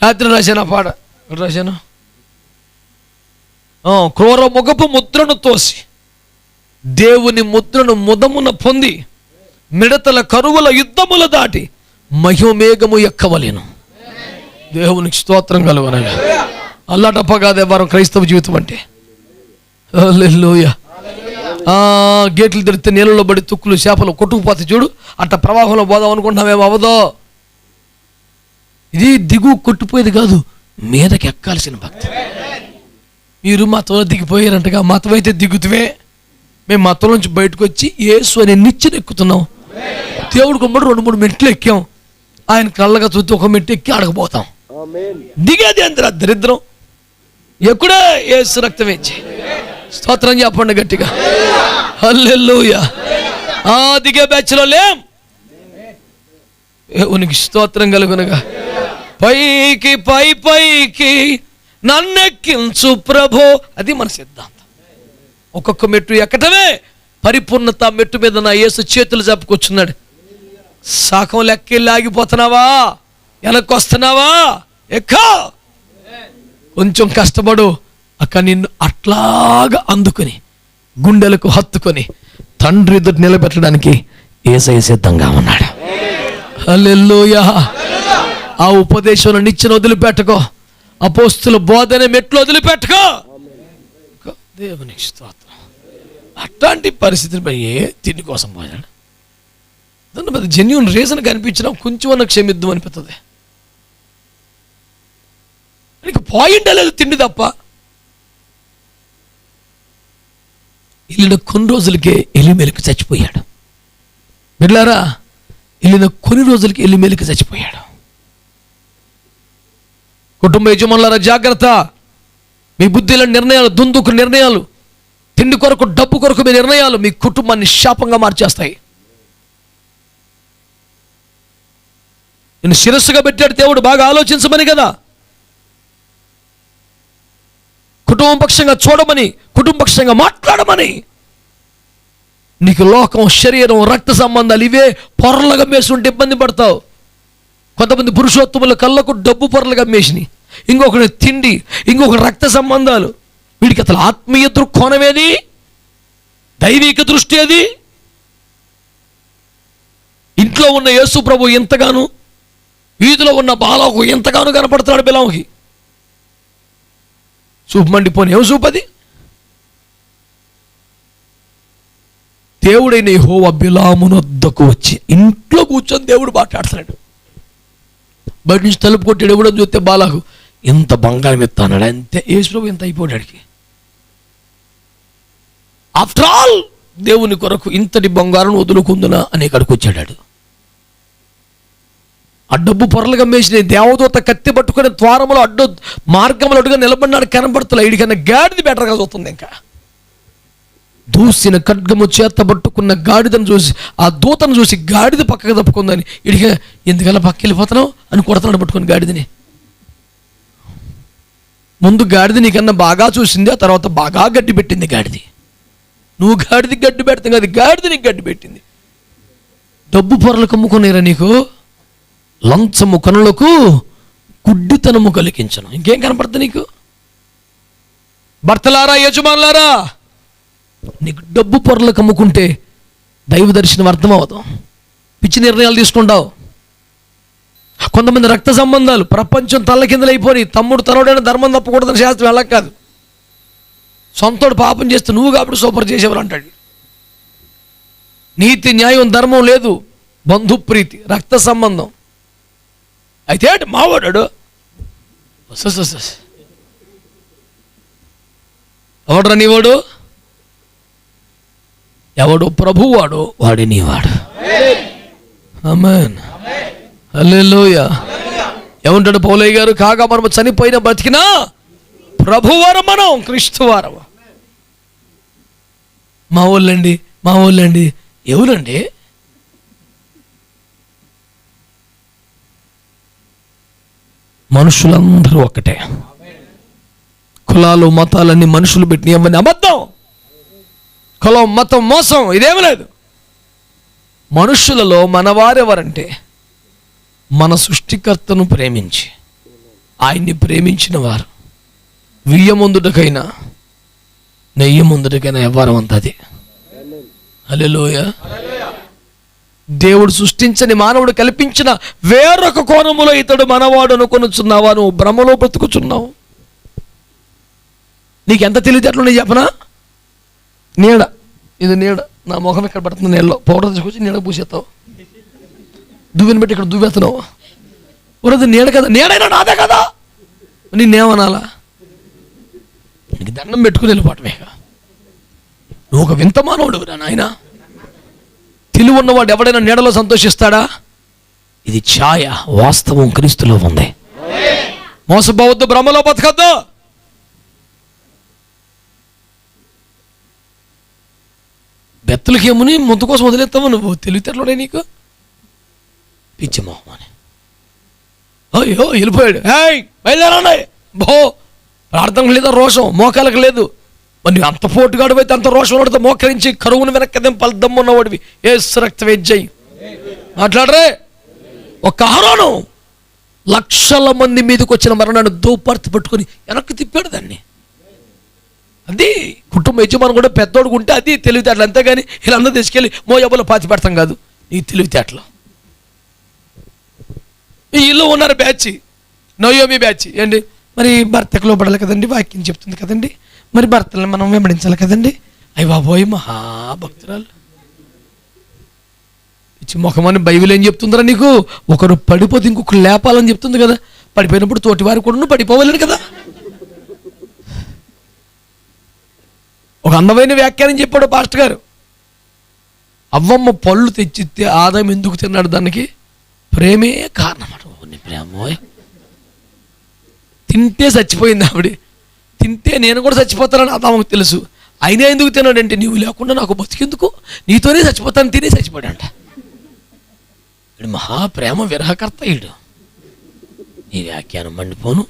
రాత్రి రాశాను ఆ పాట, రాశాను. క్రూరముఖపు ముద్రను తోసి దేవుని ముద్రను ముదమున పొంది మిడతల కరువుల యుద్ధముల దాటి మహిమేఘము ఎక్కవలేను. దేవునికి స్తోత్రం కలుగునగా. అల్లాటప్ప కాదే వారం క్రైస్తవ జీవితం అంటే. హల్లెలూయా. గేట్లు తెరిస్తే నీళ్ళలో పడి తుక్కులు చేపలు కొట్టుకుపోతే చూడు, అట్ట ప్రవాహంలో పోదాం అనుకుంటున్నామేమో అవదో. ఇది దిగు కొట్టుపోయేది కాదు, మీదకి ఎక్కాల్సిన భక్తి. మీరు మతంలో దిగిపోయారంటగా. మతం అయితే దిగుతువే, మేము మతం నుంచి బయటకు వచ్చి యేసు అనే నిచ్చెన ఎక్కుతున్నాం. దేవుడు కొమ్మడు 2-3 మెట్లు ఎక్కాం, ఆయన కళ్ళగా చూస్తే ఒక మెట్టు ఎక్కి అడగపోతాం. దిగేది అందరూ దరిద్రం. ఎక్కడే యేసు రక్తం ఇచ్చి స్తోత్రం చెప్పండి గట్టిగా. హల్లెలూయా. దిగే బ్యాచ్లో లేం. దేవునికి స్తోత్రం కలుగునగా. పైకి పైకి నన్నెక్కించు ప్రభో, అది మన సిద్ధాంతం. ఒక్కొక్క మెట్టు ఎక్కటమే పరిపూర్ణత. మెట్టు మీద నా యేసు చేతులు చెప్పుకొచ్చున్నాడు. సగం లెక్కెళ్ళి ఆగిపోతున్నావా, వెనక్కి వస్తున్నావా? ఎక్కో, కొంచెం కష్టపడు. అక్కడ నిన్ను అట్లాగా అందుకుని గుండెలకు హత్తుకొని తండ్రి ఎదురు నిలబెట్టడానికి యేసయ్య సిద్ధంగా ఉన్నాడు. హల్లెలూయా. ఆ ఉపదేశంలో నిచ్చెన వదిలిపెట్టుకో, అపోస్తుల బోధన మెట్లు వదిలిపెట్టుకో. దేవునికి స్తోత్రం. అట్లాంటి పరిస్థితిని తిండి కోసం పోయాడు. దాని మీద జెన్యూన్ రీజన్ కనిపించినా కొంచెం అన్న క్షమిద్దాం అనిపిస్తుంది. పాయింట్ లేదు, తిండి తప్ప. వెళ్ళిన కొన్ని రోజులకే ఎలిమెలకు చచ్చిపోయాడు. బిడ్డలారా, వెళ్ళిన కొన్ని రోజులకి ఎలిమెలకు చచ్చిపోయాడు. కుటుంబ యజమానులారా జాగ్రత్త. మీ బుద్ధిల నిర్ణయాలు, దుందుకు నిర్ణయాలు, తిండి కొరకు డబ్బు కొరకు మీ నిర్ణయాలు మీ కుటుంబాన్ని శాపంగా మార్చేస్తాయి. నేను శిరస్సుగా పెట్టాడు దేవుడు, బాగా ఆలోచించమని కదా. కుటుంబ పక్షంగా చూడమని, కుటుంబ పక్షంగా మాట్లాడమని. నీకు లోకం, శరీరం, రక్త సంబంధాలు ఇవే పొరలుగా మేసుంటే ఇబ్బంది పడతావు. కొంతమంది పురుషోత్తముల కళ్ళకు డబ్బు పొరలుగా మేసినాయి, ఇంకొకటి తిండి, ఇంకొకటి రక్త సంబంధాలు. వీడికి అసలు ఆత్మీయ దృక్కోణమేది, దైవిక దృష్టి అది. ఇంట్లో ఉన్న యేసు ప్రభు ఎంతగానో, వీధిలో ఉన్న బాలకు ఎంతగానో కనపడుతున్నాడు. బిలాముకి చూపు మండిపోని ఏం చూపది. దేవుడైన యెహోవా బిలామును వద్దకు వచ్చి ఇంట్లో కూర్చొని దేవుడు మాట్లాడుతున్నాడు. బయట నుంచి తలుపు కొట్టాడు. ఎవడో చూస్తే బాలకు ఇంత బంగారం ఎత్తాడు. అంతే, యేసు ప్రభు ఇంత అయిపోయాడికి. ఆఫ్టర్ ఆల్ దేవుని కొరకు ఇంతటి బంగారం వదులుకుందునా అని ఇక్కడికి వచ్చాడు. ఆ డబ్బు పొరలుగా మేసిన దేవదూత కత్తి పట్టుకునే ద్వారంలో అడ్డు మార్గంలో అడ్డుగా నిలబడినాడు, కనబడుతున్నా. ఇడికన్నా గాడిది బెటర్గా చూస్తుంది. ఇంకా దూసిన ఖడ్గము చేత పట్టుకున్న గాడిదను చూసి, ఆ దూతను చూసి గాడిద పక్కకు తప్పుకుందని ఇడిగా ఎందుకలా పక్క వెళ్ళిపోతున్నావు అని కొడుతున్నాడు పట్టుకుని గాడిదని. ముందు గాడిద నీకన్నా బాగా చూసింది, ఆ తర్వాత బాగా గడ్డి పెట్టింది గాడిది. నువ్వు గాడిది గడ్డి పెడతావు కదా, గాడిద నీకు గడ్డి పెట్టింది. డబ్బు పొరలు కమ్ముకునేరా నీకు, లంచము కనులకు గుడ్డితనము కలిగించను. ఇంకేం కనపడుతుంది నీకు? భర్తలారా, యజమానులారా, నీకు డబ్బు పొరలకు అమ్ముకుంటే దైవ దర్శనం అర్థమవుతాం. పిచ్చి నిర్ణయాలు తీసుకుంటావు. కొంతమంది రక్త సంబంధాలు ప్రపంచం తల్ల కిందలైపోయి తమ్ముడు తనోడైన ధర్మం తప్పకూడదని శాస్త్రం ఎలా కాదు. సొంతోడు పాపం చేస్తే నువ్వు కాబట్టి సూపర్ చేసేవారు అంటాడు. నీతి, న్యాయం, ధర్మం లేదు, బంధుప్రీతి, రక్త సంబంధం. అయితే మావాడాడు ఎవడరా నీవాడు? ఎవడు ప్రభువాడు వాడి నీవాడు. ఆమేన్. హల్లెలూయా. ఏమంటాడు పౌలయ్య గారు? కాగా మనము చనిపోయిన బ్రతికినా ప్రభువారం, మనం క్రీస్తువారం. మా ఊళ్ళండి ఎవరండి? మనుషులందరూ ఒక్కటే. కులాలు మతాలన్నీ మనుషులు పెట్టినవన్నీ అబద్ధం. కులం మతం మోసం, ఇదేమి లేదు. మనుషులలో మనవారెవరంటే మన సృష్టికర్తను ప్రేమించి ఆయన్ని ప్రేమించిన వారు వియ్యముందుటకైనా నెయ్యముందుటకైనా వ్యవహారం అంతా అది. హల్లెలూయా. దేవుడు సృష్టించని మానవుడు కల్పించిన వేరొక కోణములో ఇతడు మనవాడు అనుకొనుచున్నావా? నువ్వు భ్రమలో బ్రతుకుచున్నావు. నీకెంత తెలివితేటలున్నాయి చెప్పనా? నీడ, ఇది నీడ, నా ముఖం ఇక్కడ పడుతుంది నీళ్ళలో, పౌడర్ తీసుకొచ్చి నీడ పూసేస్తావు, దువ్విని పెట్టి ఇక్కడ దువ్వేస్తున్నావు. ఊరది నీడ కదా, నీడైనా నాదే కదా, నిన్నేమనాలా? నీకు దండం పెట్టుకుని వెళ్ళిపోవటమే. నువ్వు ఒక వింత మానవుడు రా నాయన. తెలివి ఉన్నవాడు ఎవడైనా నీడలో సంతోషిస్తాడా? ఇది ఛాయ, వాస్తవం క్రీస్తులో ఉంది. మోసపోవద్దు, భ్రమలో బతకద్దు. బెత్తలకేముని ముందు కోసం వదిలేస్తావు నువ్వు? తెలివితేటలోనే నీకు పిచ్చి మొహం అని. అయ్యో వెళ్ళిపోయాడు, బయలుదేరండి. ప్రార్థనకు లేదా రోషం, మోకాలకు లేదు. మరి అంత పోటుగాడు అయితే అంత రోషం వాడితో మోకరించి కరువును వెనక్కి దమ్మున్నవాడివి. యేసు రక్తం వేజ్జయి మాట్లాడరే. ఒక అహరోను లక్షల మంది మీదకి వచ్చిన మరణాన్ని దోపర్తి పట్టుకొని వెనక్కి తిప్పాడు దాన్ని. అది కుటుంబ యజమాని కూడా పెద్దోడుకు ఉంటే అది తెలివితేటలు, అంతేగాని ఇలా అందరూ తీసుకెళ్ళి మోయబులో పాతి పెడతాం కాదు. నీ తెలివితేటలు. ఈ ఇల్లు ఉన్నారు బ్యాచ్, నయోమి బ్యాచ్. ఏంటి మరి భర్తకు లోపడాలి కదండి, వాక్యం చెప్తుంది కదండి, మరి భర్తలను మనం వెంబడించాలి కదండి. అయ్య బాబోయ్ మహాభక్తురాలు పిచ్చి ముఖమని బైబిల్ ఏం చెప్తుందిరా నీకు? ఒకరు పడిపోతే ఇంకొకరు లేపాలని చెప్తుంది కదా. పడిపోయినప్పుడు తోటి వారు కూడా పడిపోవాలని కదా. ఒక అందమైన వ్యాఖ్యానం చెప్పాడు పాస్టర్ గారు. అవ్వమ్మ పళ్ళు తెచ్చిస్తే ఆదాయం ఎందుకు తిన్నాడు? దానికి ప్రేమే కారణం అట. ప్రేమ తింటే చచ్చిపోయింది ఆవిడ. తింటే నేను కూడా చచ్చిపోతానని ఆదాముకు తెలుసు. అయినా ఎందుకు తిన్నాడంటే, నీవు లేకుండా నాకు బతికెందుకు, నీతోనే చచ్చిపోతాను, తినే చచ్చిపోయాడంట. వీడు మహాప్రేమ విరహకర్త. వీడు నీ వ్యాఖ్యానం మండిపోను.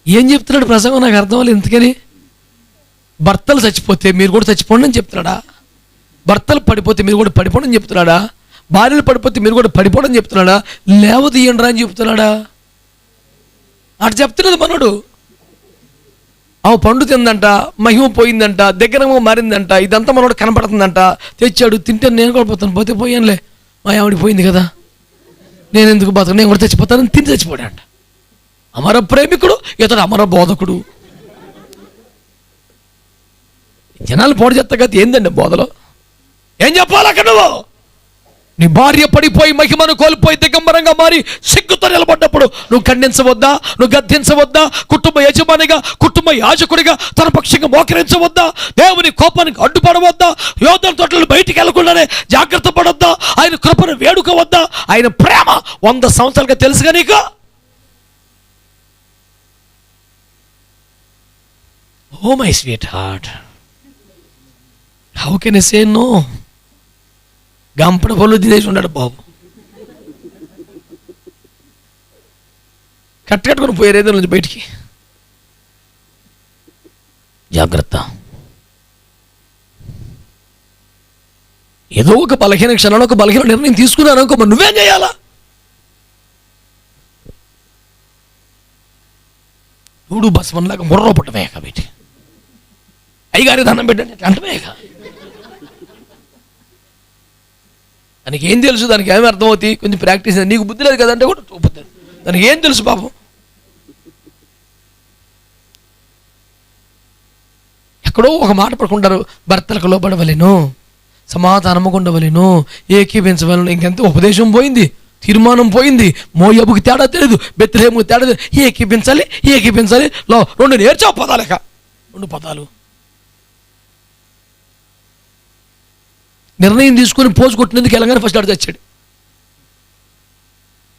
ఏం చెప్తున్నాడు ప్రసంగం నాకు అర్థం అవ్వాలి. ఎందుకని భర్తలు చచ్చిపోతే మీరు కూడా చచ్చిపోండి అని చెప్తున్నాడా? భర్తలు పడిపోతే మీరు కూడా పడిపోండి అని చెప్తున్నాడా? భార్యలు పడిపోతే మీరు కూడా పడిపోవడం చెప్తున్నాడా? లేవదీయండ్రా అని చెప్తున్నాడా? అటు చెప్తున్నది మనోడు. ఆమె పండు తిందంట, మహిమ పోయిందంట, దగ్గర మారిందంట, ఇదంతా మనోడు కనపడుతుందంట. తెచ్చాడు, తింటే నేను కూడా పోతాను, పోతే పోయానులే, మా ఆవిడ పోయింది కదా, నేను ఎందుకు బతక, నేను కూడా చచ్చిపోతానని తిని చచ్చిపోయాడంట. అమర ప్రేమికుడు ఇతడు అమర బోధకుడు. జనాలు పోటీ చేస్తా కదా. ఏందండి బోధలో ఏం చెప్పాలి అక్కడ? నువ్వు నీ భార్య పడిపోయి మహిమను కోల్పోయి దిగంబరంగా మారి సిగ్గుతో నిలబడ్డప్పుడు నువ్వు ఖండించవద్దా? నువ్వు గద్దించవద్దా? కుటుంబ యజమానిగా, కుటుంబ యాజకుడిగా తన పక్షంగా మోకరించవద్దా? దేవుని కోపానికి అడ్డుపడవద్దా? యోధుల తోటలు బయటికి వెళ్లకుండానే జాగ్రత్త పడొద్దా? ఆయన కృపను వేడుకోవద్దా? ఆయన ప్రేమ 100 సంవత్సరాలుగా తెలుసుగా నీకు? Oh my sweetheart, how can I say no? గంపడ పళ్ళు తినేసి ఉన్నాడు బాబు. కట్టుకొని పోయారు ఏదో నుంచి బయటికి. జాగ్రత్త. ఏదో ఒక బలహీన క్షణంలో ఒక బలహీన నిర్ణయం తీసుకున్నాను అనుకో, మరి నువ్వేం చేయాలా? చూడు బస్మన్లాగా ముర్రో పుట్టమేక బయటికి. అయ్యగారి దండం పెట్టండి అంటమేక. దానికి ఏం తెలుసు? దానికి ఏమి అర్థమవుతాయి? కొంచెం ప్రాక్టీస్. నీకు బుద్ధి లేదు కదంటే కూడా చూపుతుంది. దానికి ఏం తెలుసు పాపం? ఎక్కడో ఒక మాట పడుకుంటారు, భర్తలకు లోబడవలేను, సమాధానము ఉండవలేను, ఏకీపించవలను. ఇంకెంత ఉపదేశం పోయింది, తీర్మానం పోయింది. మోయాబుకి తేడా తెలియదు, బెత్లెహేముకి తేడా తెలియదు. ఏకీపించాలి 2 నేర్చావు పదాలేక, 2 పదాలు. నిర్ణయం తీసుకొని పోజు కొట్టినందుకు వెళ్ళగానే ఫస్ట్ ఆడు చచ్చాడు.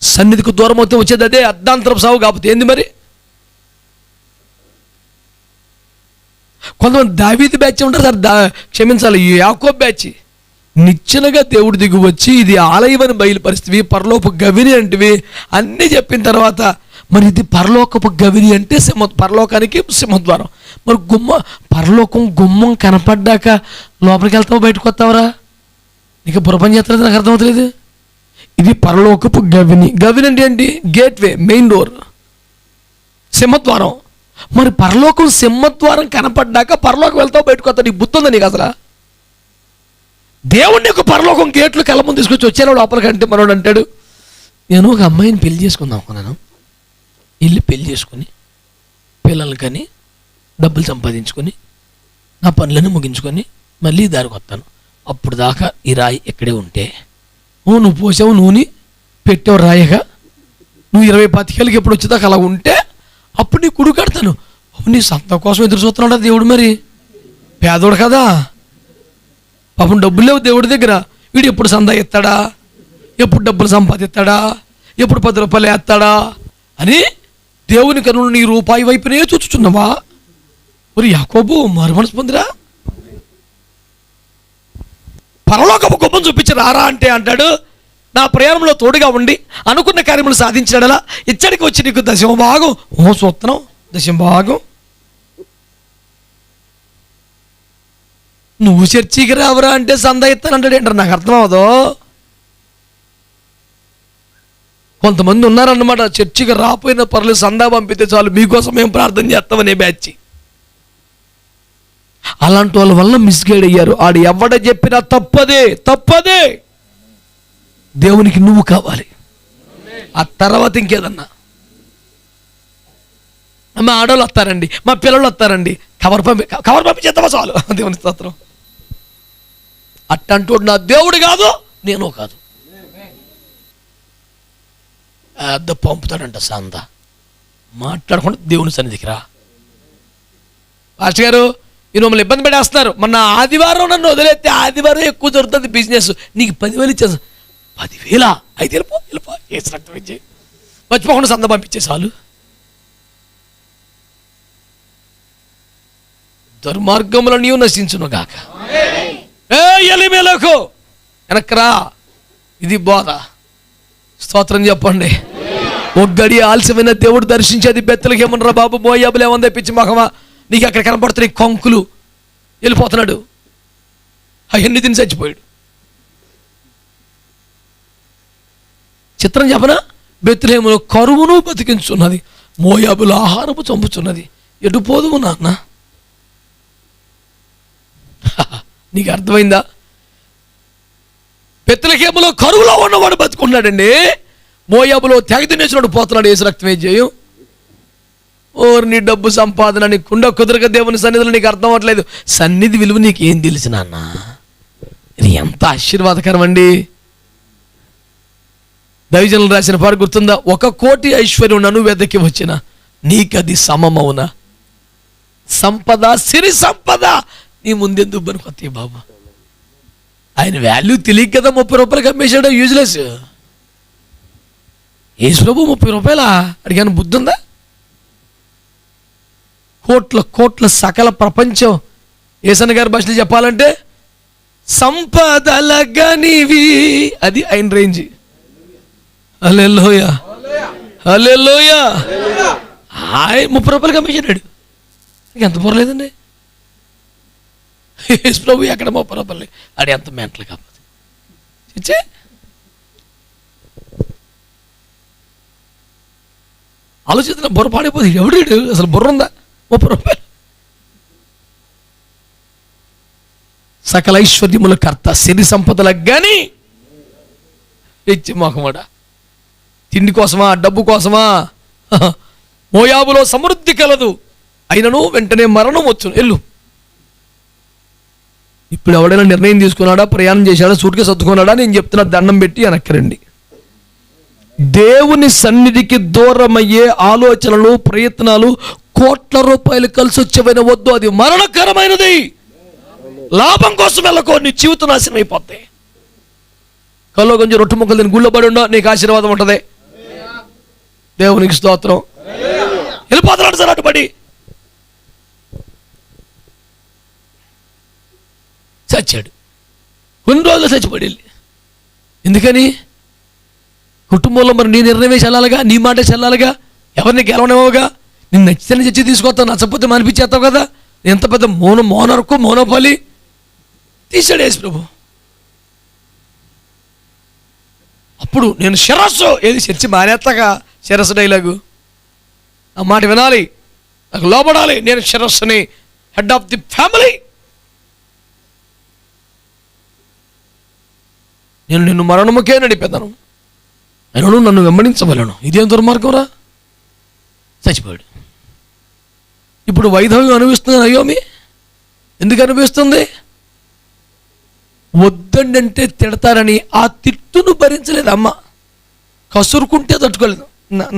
సన్నిధికి దూరం అవుతే వచ్చేది అదే అర్ధాంతరపు సావు. కాకపోతే ఏంది మరి? కొంతమంది దావీదు బ్యాచ్ ఉంటారు సార్, క్షమించాలి, యాకోబు బ్యాచ్. నిచ్చెనగా దేవుడు దిగి వచ్చి ఇది ఆలయం అని బయలుపరిస్తేవి, పరలోపు గవిని అంటివి అన్నీ చెప్పిన తర్వాత మరి ఇది పరలోకపు గవిని అంటే పరలోకానికి సింహద్వారం. మరి పరలోకం గుమ్మం కనపడ్డాక లోపలికి వెళ్తావు, బయటకు వస్తావరా? నీకు బుర్రపని చేస్తలేదు, నాకు అర్థమవుతలేదు. ఇది పరలోకపు గవిని. గవిని అంటే ఏంటి? గేట్వే, మెయిన్ డోర్, సింహద్వారం. మరి పరలోకం సింహద్వారం కనపడ్డాక పరలోకం వెళ్తావు, బయటకు వస్తావు. నీకు బుద్ధి ఉందా నీకు అసలు? దేవుడిని యొక్క పరలోకం గేట్లు కళ్ళ ముందు తీసుకొచ్చి వచ్చాను లోపలికి అంటే మనోడు అంటాడు, నేను ఒక అమ్మాయిని పెళ్లి చేసుకుందాం అనుకున్నాను. ఇల్లు పెళ్లి చేసుకుని పిల్లలు కానీ డబ్బులు సంపాదించుకొని నా పనులను ముగించుకొని మళ్ళీ దారికి వస్తాను. అప్పుడు దాకా ఈ రాయి ఇక్కడే ఉంటే, నువ్వు పోసావు నూనె పెట్టావు రాయిగా, నువ్వు 20-25 ఏళ్ళకి ఎప్పుడు వచ్చేదాకా అలా ఉంటే అప్పుడు నీ కుడు కడతాను. నీ సంత కోసం ఎదురు చూస్తున్నాడా దేవుడు? మరి పేదోడు కదా, పాపం డబ్బులు లేవు దేవుడి దగ్గర. వీడు ఎప్పుడు సందా ఎత్తాడా, ఎప్పుడు డబ్బులు సంపాదిస్తాడా, ఎప్పుడు 10 రూపాయలు వేస్తాడా అని దేవుని కనులు నీ రూపాయి వైపునే చూచుచున్నావా? మరి యాకోబు మారుమనసు పొందిరా, పరలోకపు గొప్పను చూపించి రారా అంటే అంటాడు, నా ప్రయాణంలో తోడుగా ఉండి అనుకున్న కార్యములు సాధించాడలా ఇచ్చడికి వచ్చి నీకు దశమభాగం సూత్రం, దశమభాగం. నువ్వు చర్చికి రావరా అంటే సందా ఇస్తానంటాడు. ఏంటారు నాకు అర్థం అవదో. కొంతమంది ఉన్నారన్నమాట, చర్చికి రాపోయిన పర్లేదు సందా పంపితే చాలు మీకోసం మేము ప్రార్థన చేస్తామనే బ్యాచ్. అలాంటి వాళ్ళ వల్ల మిస్గైడ్ అయ్యారు. ఆడు ఎవడ చెప్పినా తప్పదే, తప్పదే. దేవునికి నువ్వు కావాలి, ఆ తర్వాత ఇంకేదన్నా. మా ఆడవాళ్ళు వస్తారండి, మా పిల్లలు వస్తారండి, కవర్ పంపించేద్దామా చాలు, దేవుని స్తోత్రం. అట్టంటూ నా దేవుడు కాదు, నేను కాదు. అద్ద పంపుతాడంట సందా. మాట్లాడకుండా దేవుని సన్నిధికి రా. పాస్టర్ గారు ఈ మమ్మల్ని ఇబ్బంది పెట్టేస్తున్నారు, మొన్న ఆదివారం నన్ను వదిలేస్తే ఆదివారం ఎక్కువ దొరుకుతుంది బిజినెస్, నీకు 10,000 ఇచ్చేసి. 10,000 అయితే వెళ్ళిపో ఏసు రక్తం ఇచ్చి మర్చిపోకుండా సంద పంపించే చాలు. దుర్మార్గములను నీవు నశించును గాక. ఎలిమెలకు వెనక్రా. ఇది బోధ. స్తోత్రం చెప్పండి. ఒక్కడి ఆలస్యమైన దేవుడు దర్శించేది బెత్లెహేమురా బాబు, మోయాబులు ఏమని తెప్పించి మగమా నీకు అక్కడ కనపడుతున్నాయి కొంకులు. వెళ్ళిపోతున్నాడు, అవన్నీ తిని చచ్చిపోయాడు. చిత్రం చెప్పనా? బెత్లెహేములో కరువును బతికించున్నది, మోయాబులు ఆహారము చంపుచున్నది. ఎటు పోదుము నాన్న? నీకు అర్థమైందా? బెత్లెహేములో కరువులో ఉన్నవాడు బతుకున్నాడండి, మోయాబులో తెగ తినేసినాడు పోతున్నాడు. ఏసు రక్తం ఏం చేయం? నీ డబ్బు సంపాదన నీ కుండ కుదరక దేవుని సన్నిధిలో నీకు అర్థం అవ్వట్లేదు. సన్నిధి విలువ నీకు ఏం తెలుసు నాన్న? ఇది ఎంత ఆశీర్వాదకరం అండి. దైవజనులు రాసిన పాట గుర్తుందా? 1,00,00,000 ఐశ్వర్యం నన్ను వెదకి వచ్చిన నీకది సమమవునా? సంపద, సిరి సంపద నీ ముందెందుకు బనుకొత్తాయి బాబా? ఆయన వాల్యూ తెలియక కదా 30 రూపాయలకి అమ్మేశాడు. యూజ్లెస్. యేసు ప్రభు 30 రూపాయలా అడిగాను, బుద్ధి ఉందా? కోట్ల సకల ప్రపంచం, యేసన్న గారి భాషలో చెప్పాలంటే సంపదల గనివి, అది ఆయన రేంజ్. హల్లెలూయా, హల్లెలూయా. 30 రూపాయలకి అమ్మేశాడు. ఎంత పొరలేదండి. యేసు ప్రభు ఎక్కడ 30 రూపాయలు? అది ఎంత మెంటలు కాకపోతే చచ్చే. ఆలోచిస్తున్న బుర్ర పాడైపోతుంది. ఎవడు అసలు బుర్ర ఉందా? 30 రూపాయలు. సకల ఐశ్వర్యముల కర్త, సిరి సంపదలకు కానీ ఇచ్చి మొహమాట. తిండి కోసమా, డబ్బు కోసమా? మోయాబులో సమృద్ధి కలదు, అయినను వెంటనే మరణం వచ్చును. ఎల్లు. ఇప్పుడు ఎవడైనా నిర్ణయం తీసుకున్నాడా, ప్రయాణం చేశాడా, సూట్గా సర్దుకున్నాడా? నేను చెప్తున్నా, దండం పెట్టి వెనక్కిరండి. దేవుని సన్నిధికి దూరమయ్యే ఆలోచనలు, ప్రయత్నాలు కోట్ల రూపాయలు కలిసి వచ్చేవైనా వద్దు, అది మరణకరమైనది. లాభం కోసం వెళ్ళకో, నీ జీవితం నాశనం అయిపోతాయి. కల్లో కొంచెం రొట్టె ముక్కలు తిని గుళ్ళో పడి ఉండో, నీకు ఆశీర్వాదం ఉంటుంది. దేవునికి స్తోత్రం. వెళ్ళిపోతున్నాడు సార్ అటుపడి. చచ్చాడు. కొన్ని రోజులు చచ్చిపడి. ఎందుకని? కుటుంబంలో మరి నీ నిర్ణయమే చెల్లాలిగా, నీ మాట చెల్లాలిగా, ఎవరిని గెలవనివ్వగా. నేను నచ్చితేనే చచ్చి తీసుకొస్తావు, నచ్చకపోతే మనిపించేస్తావు కదా. ఎంత పెద్ద మోనర్కు మోనోపాలి తీసాడు యేసు ప్రభు. అప్పుడు నేను శిరస్సు, ఏది చర్చి మానేస్తాగా శిరస్సు డైలాగు, ఆ మాట వినాలి, నాకు లోపడాలి. నేను శిరస్సుని, హెడ్ ఆఫ్ ది ఫ్యామిలీ. నేను నిన్ను మరణముకే నడిపేదాను, అయినా నన్ను వెంబడించవలను. ఇదేం దుర్మార్గం రా. చచ్చిపోయాడు. ఇప్పుడు వైధవ్యం అనుభవిస్తుంది నయోమి. ఎందుకు అనుభవిస్తుంది? వద్దండి అంటే తిడతారని ఆ తిట్టును భరించలేదు అమ్మ. కసురుకుంటే తట్టుకోలేదు.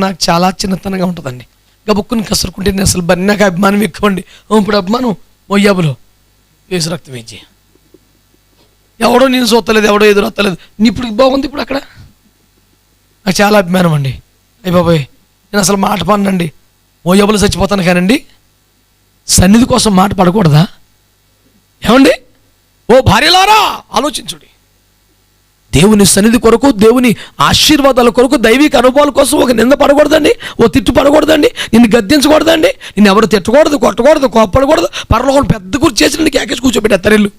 నాకు చాలా చిన్నతనంగా ఉంటుందండి. గబుక్కుని కసురుకుంటే నేను అసలు నాకు అభిమానం ఎక్కువండి. ఇప్పుడు అభిమానం మొయ్యాబులో వేసు రక్తం వేయించి ఎవడో నేను చూస్తలేదు, ఎవడో ఎదురు వస్తలేదు. ఇప్పుడు బాగుంది. ఇప్పుడు అక్కడ నాకు చాలా అభిమానం అండి. అయ్య బాబాయ్, నేను అసలు మాట పడనండి. మోయాబులు చచ్చిపోతాను కానండి, సన్నిధి కోసం మాట పడకూడదా? ఏమండి ఓ భార్యలారా ఆలోచించుడి. దేవుని సన్నిధి కొరకు, దేవుని ఆశీర్వాదాల కొరకు, దైవిక అనుభవాల కోసం ఒక నింద పడకూడదండి, ఓ తిట్టు పడకూడదండి, నిన్ను గద్దించకూడదండి, నిన్ను ఎవరు తిట్టకూడదు, కొట్టకూడదు, కోప్పడకూడదు. పరలోకం పెద్ద గుర్తు చేసి నిన్ను కేకేసి కూర్చోబెట్టేస్తారు.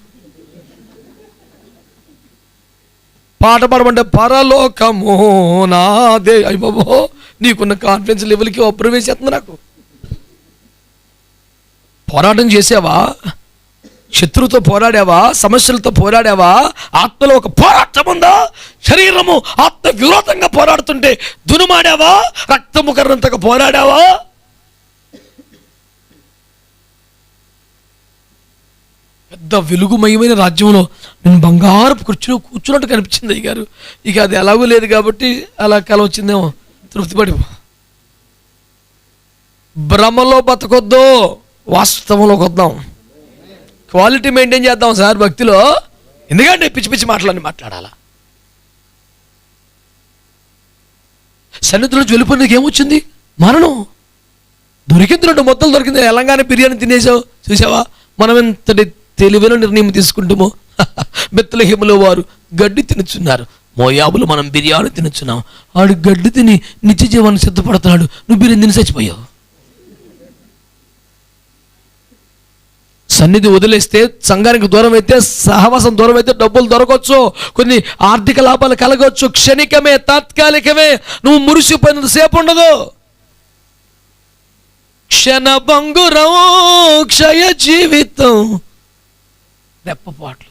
పాట పాడమంటే పరలోకము నాదే. అయ్య బాబో, నీకున్న కాన్ఫిడెన్స్ లెవెల్కి ఒప్పరు వేసేస్తుంది నాకు. పోరాటం చేసావా? శత్రువుతో పోరాడావా? సమస్యలతో పోరాడావా? ఆత్మలో ఒక పోరాటం ఉందా? శరీరము ఆత్మ విరోధంగా పోరాడుతుంటే దునుమాడావా? రక్తము కర్రంతగా పోరాడావా? పెద్ద వెలుగుమయమైన రాజ్యంలో నేను బంగారపు కుర్చీలో కూర్చున్నట్టు కనిపించింది అయ్యగారు. ఇక అది ఎలాగూ లేదు కాబట్టి అలా కల వచ్చిందేమో. తృప్తిపడి భ్రమలో బతకొద్దు, వాస్తవంలోకి వద్దాం. క్వాలిటీ మెయింటైన్ చేద్దాం సార్ భక్తిలో. ఎందుకంటే పిచ్చి పిచ్చి మాట్లాడాలా? సన్నిధిలో నుంచి వెళ్ళిపోయినకి ఏమొచ్చింది? మరణం. దొరికింది, 2 మొత్తలు దొరికింది. తెలంగాణ బిర్యానీ తినేసావు, చూసావా? మనం ఎంతటి తెలివైన నిర్ణయం తీసుకుంటామో. బెత్లెహేములో వారు గడ్డి తినుచున్నారు, మోయాబులు మనం బిర్యానీ తినుచున్నాం. ఆడు గడ్డి తిని నిత్య జీవాన్ని సిద్ధపడుతున్నాడు, నువ్వు బిర్యానీ తిని చచ్చిపోయావు. సన్నిధి వదిలేస్తే, సంఘానికి దూరం అయితే, సహవాసం దూరం అయితే డబ్బులు దొరకవచ్చు, కొన్ని ఆర్థిక లాభాలు కలగవచ్చు. క్షణికమే, తాత్కాలికమే. నువ్వు మురిసిపోయినంత సేపు ఉండదు. క్షణభంగురం క్షయ జీవితం, రెప్పపాటు.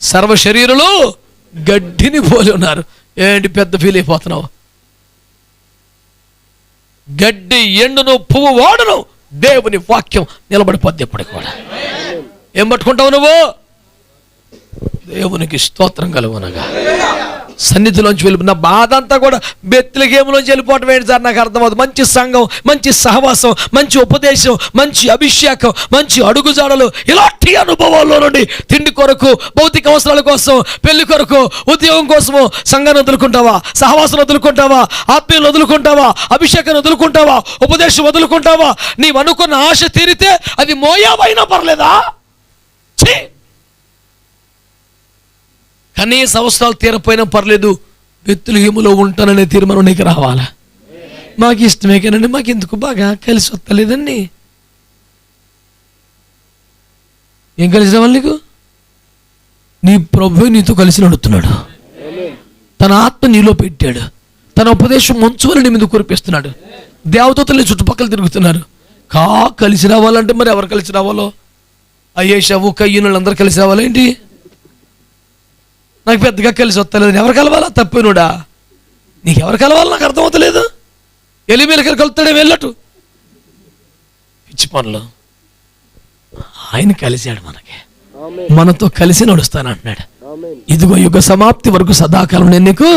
సర్వ శరీరులు గడ్డిని పోలి ఉన్నారు. ఏంటి పెద్ద ఫీల్ అయిపోతున్నావు? గడ్డి ఎండును, పువ్వు వాడును, దేవుని వాక్యం నిలబడిపోద్ది ఎప్పటికి కూడా. ఏం పట్టుకుంటావు నువ్వు? దేవునికి స్తోత్రం కలుగునగా. సన్నిధిలోంచి వెళ్ళిన బాధ అంతా కూడా బెత్లెహేములోంచి వెళ్ళిపోవటం ఏంటి సార్? నాకు అర్థమవుతుంది. మంచి సంఘం, మంచి సహవాసం, మంచి ఉపదేశం, మంచి అభిషేకం, మంచి అడుగుజాడలు, ఇలాంటి అనుభవాల్లో నుండి తిండి కొరకు, భౌతిక అవసరాల కోసం, పెళ్లి కొరకు, ఉద్యోగం కోసము సంఘాన్ని వదులుకుంటావా? సహవాసం వదులుకుంటావా? ఆత్మీయులు వదులుకుంటావా? అభిషేకాన్ని వదులుకుంటావా? ఉపదేశం వదులుకుంటావా? నీవు అనుకున్న ఆశ తీరితే అది మోయాబైనా పర్లేదా? కనీస అవసరాలు తీరపోయినా పర్లేదు, బెత్లెహేములో ఉంటాననే తీర్మానం నీకు రావాలా? మాకు ఇష్టమే కానండి, మాకు ఎందుకు బాగా కలిసి వస్తలేదండి. ఏం కలిసి రావాలి నీకు? నీ ప్రభువే నీతో కలిసి నడుస్తున్నాడు. తన ఆత్మ నీలో పెట్టాడు. తన ఉపదేశం మంచు వల్ల నీ మీద కురిపిస్తున్నాడు. దేవదూతలు చుట్టుపక్కల తిరుగుతున్నారు. కలిసి రావాలంటే మరి ఎవరు కలిసి రావాలో? అయ్యేషావు, కయ్యూను అందరూ కలిసి రావాలేంటి? నాకు పెద్దగా కలిసి వస్తలేదు. ఎవరు కలవాలా? తప్పినుడా, నీకెవరు కలవాలి? నాకు అర్థమవుతలేదు. ఎలిమేలకి కలుపుతాడే వెళ్ళట్టు పిచ్చి పనులు. ఆయన కలిశాడు, మనతో కలిసి నడుస్తానంటున్నాడు. ఇదిగో యుగ సమాప్తి వరకు సదాకాలం నేను నీకు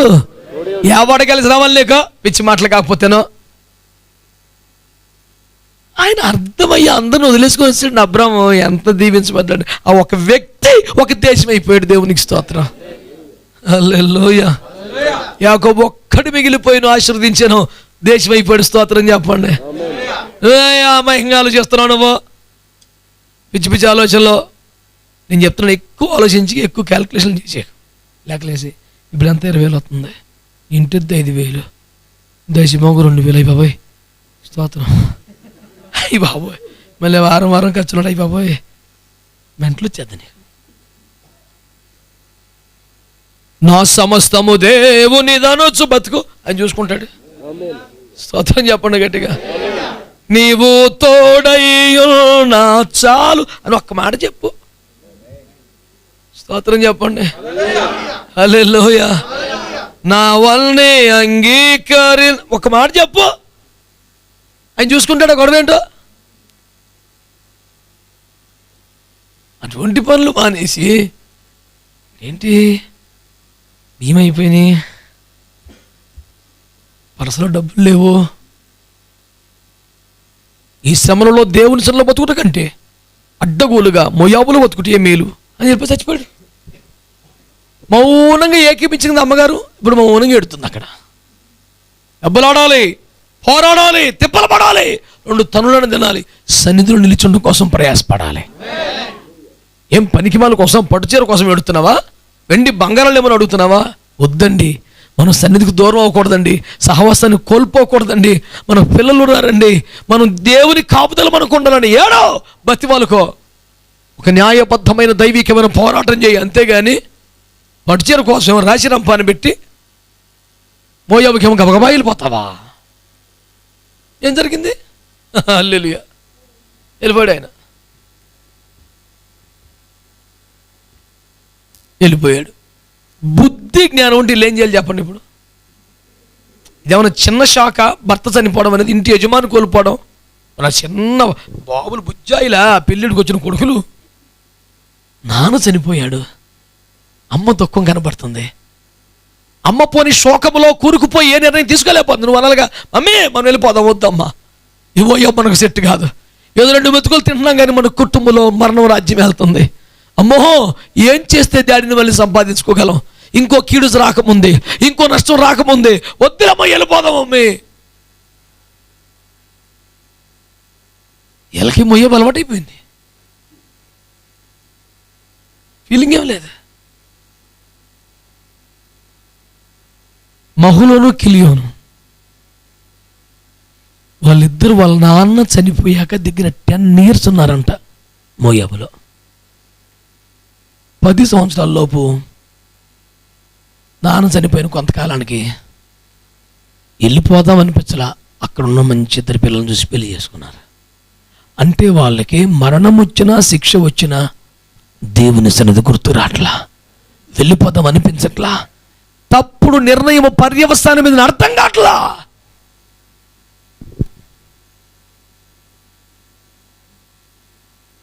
ఎవడ కలిసి రావాలి? నీకు పిచ్చి మాటలు కాకపోతేనో ఆయన అర్థమయ్యా అందరిని వదిలేసుకొని వచ్చాడు. అబ్రాము ఎంత దీవించబడ్డాడు. ఆ ఒక వ్యక్తి ఒక దేశం అయిపోయాడు. దేవునికి స్తోత్రం. హల్లెలూయా. యాకోబు ఒక్కడు మిగిలిపోయిన ఆశీర్వదించాను, దేశం అయిపోయాడు. స్తోత్రం చెప్పండి. మహింగాలు చేస్తున్నావు నువ్వు, పిచ్చి పిచ్చి ఆలోచనలో. నేను చెప్తున్నాను, ఎక్కువ ఆలోచించి ఎక్కువ క్యాల్కులేషన్ చేసే లేకలేసి ఇప్పుడు ఎంత 20,000 వస్తుంది, ఇంటిద్ద 5,000, దశమోగ 2,000. అయ్యి బాబోయ్ స్తోత్రం. అయ్యి బాబోయ్ మళ్ళీ వారం వారం ఖర్చున్నాడు. అయ్యి బాబోయ్ మెంటలు వచ్చేద్ద నీకు. నా సమస్తము దేవుని దనొచ్చు బతుకు అని చూసుకుంటాడు. స్తోత్రం చెప్పండి గట్టిగా. నీవు తోడయ్యున్నా చాలు అని ఒక్క మాట చెప్పు. స్తోత్రం చెప్పండి. హల్లెలూయా. నా వల్లనే ఒక మాట చెప్పు, ఆయన చూసుకుంటాడు. గొడవేంటో అటువంటి పనులు మానేసి ఏంటి భీమైపోయినాయి, పరసలో డబ్బులు లేవు, ఈ శ్రమలలో దేవుని శ్రమలో బతుకుట కంటే అడ్డగోలుగా మోయాబులు బతుకుటే మేలు అని చెప్పి చచ్చిపోయాడు. మౌనంగా ఏకీపించింది అమ్మగారు. ఇప్పుడు మౌనంగా ఎడుతుంది. అక్కడ దెబ్బలాడాలి, పోరాడాలి, తిప్పలు పడాలి, 2 తనులను తినాలి, సన్నిధిలో నిలిచుండడం కోసం ప్రయాసపడాలి. ఏం పనికిమాల కోసం, పట్టుచీర కోసం ఎడుతున్నావా? వెండి బంగారాలు ఏమైనా అడుగుతున్నావా? వద్దండి. మనం సన్నిధికి దూరం అవ్వకూడదండి, సహవాసాన్ని కోల్పోకూడదండి. మన పిల్లలు రారండి, మనం దేవుని కాపుదల మనకు ఉండాలని ఏడో బతివాళ్ళకో ఒక న్యాయబద్ధమైన దైవికమైన పోరాటం చేయి. అంతేగాని పట్టుచీర కోసం రాశి రంపాన్ని పెట్టి మోయాబుకేమో గబగబా వెళ్ళిపోతావా? ఏం జరిగింది? హల్లెలూయా. వెళ్ళిపోయాడు ఆయన, వెళ్ళిపోయాడు. బుద్ధి జ్ఞానం ఉంటే ఏం చేయాలి చెప్పండి? ఇప్పుడు ఇదేమన్నా చిన్న శాఖ? భర్త చనిపోవడం అనేది, ఇంటి యజమాని కోల్పోవడం. మన చిన్న బాబులు బుజ్జాయిలా పెళ్ళిడికి వచ్చిన కొడుకులు. నాన్న చనిపోయాడు, అమ్మ దుఃఖం కనబడుతుంది. అమ్మ పోని శోకములో కూరుకుపోయి ఏ నిర్ణయం తీసుకోలేకపోతుంది. నువ్వు అనలుగా మమ్మీ మనం వెళ్ళిపోదాం, వద్దమ్మా, ఇవో మనకు సెట్ కాదు, ఏదో 2 మెతుకులు తింటున్నాం కానీ మన కుటుంబంలో మరణం రాజ్యం వెళ్తుంది. అమ్మో ఏం చేస్తే డాడీని మళ్ళీ సంపాదించుకోగలం, ఇంకో కీడు రాకముందే, ఇంకో నష్టం రాకముందే, వద్దులమ్మ వెళ్ళిపోదాం మమ్మీ. ఎలకి మొయ్యం అలవాటైపోయింది, ఫీలింగ్ ఏం లేదు. మహులోను కిలియోను వాళ్ళిద్దరు వాళ్ళ నాన్న చనిపోయాక దగ్గర 10 years ఉన్నారంట మోయాబులో. 10 సంవత్సరాల లోపు నాన్న చనిపోయిన కొంతకాలానికి వెళ్ళిపోదాం అనిపించలా. అక్కడున్న మంచి 2 పిల్లలను చూసి పెళ్లి చేసుకున్నారు. అంటే వాళ్ళకి మరణం వచ్చినా శిక్ష వచ్చినా దేవుని సన్నిధి గుర్తు రాట్లా, వెళ్ళిపోదాం అనిపించట్లా, తప్పుడు నిర్ణయం పర్యవసానం మీద అర్థం కావట్లా.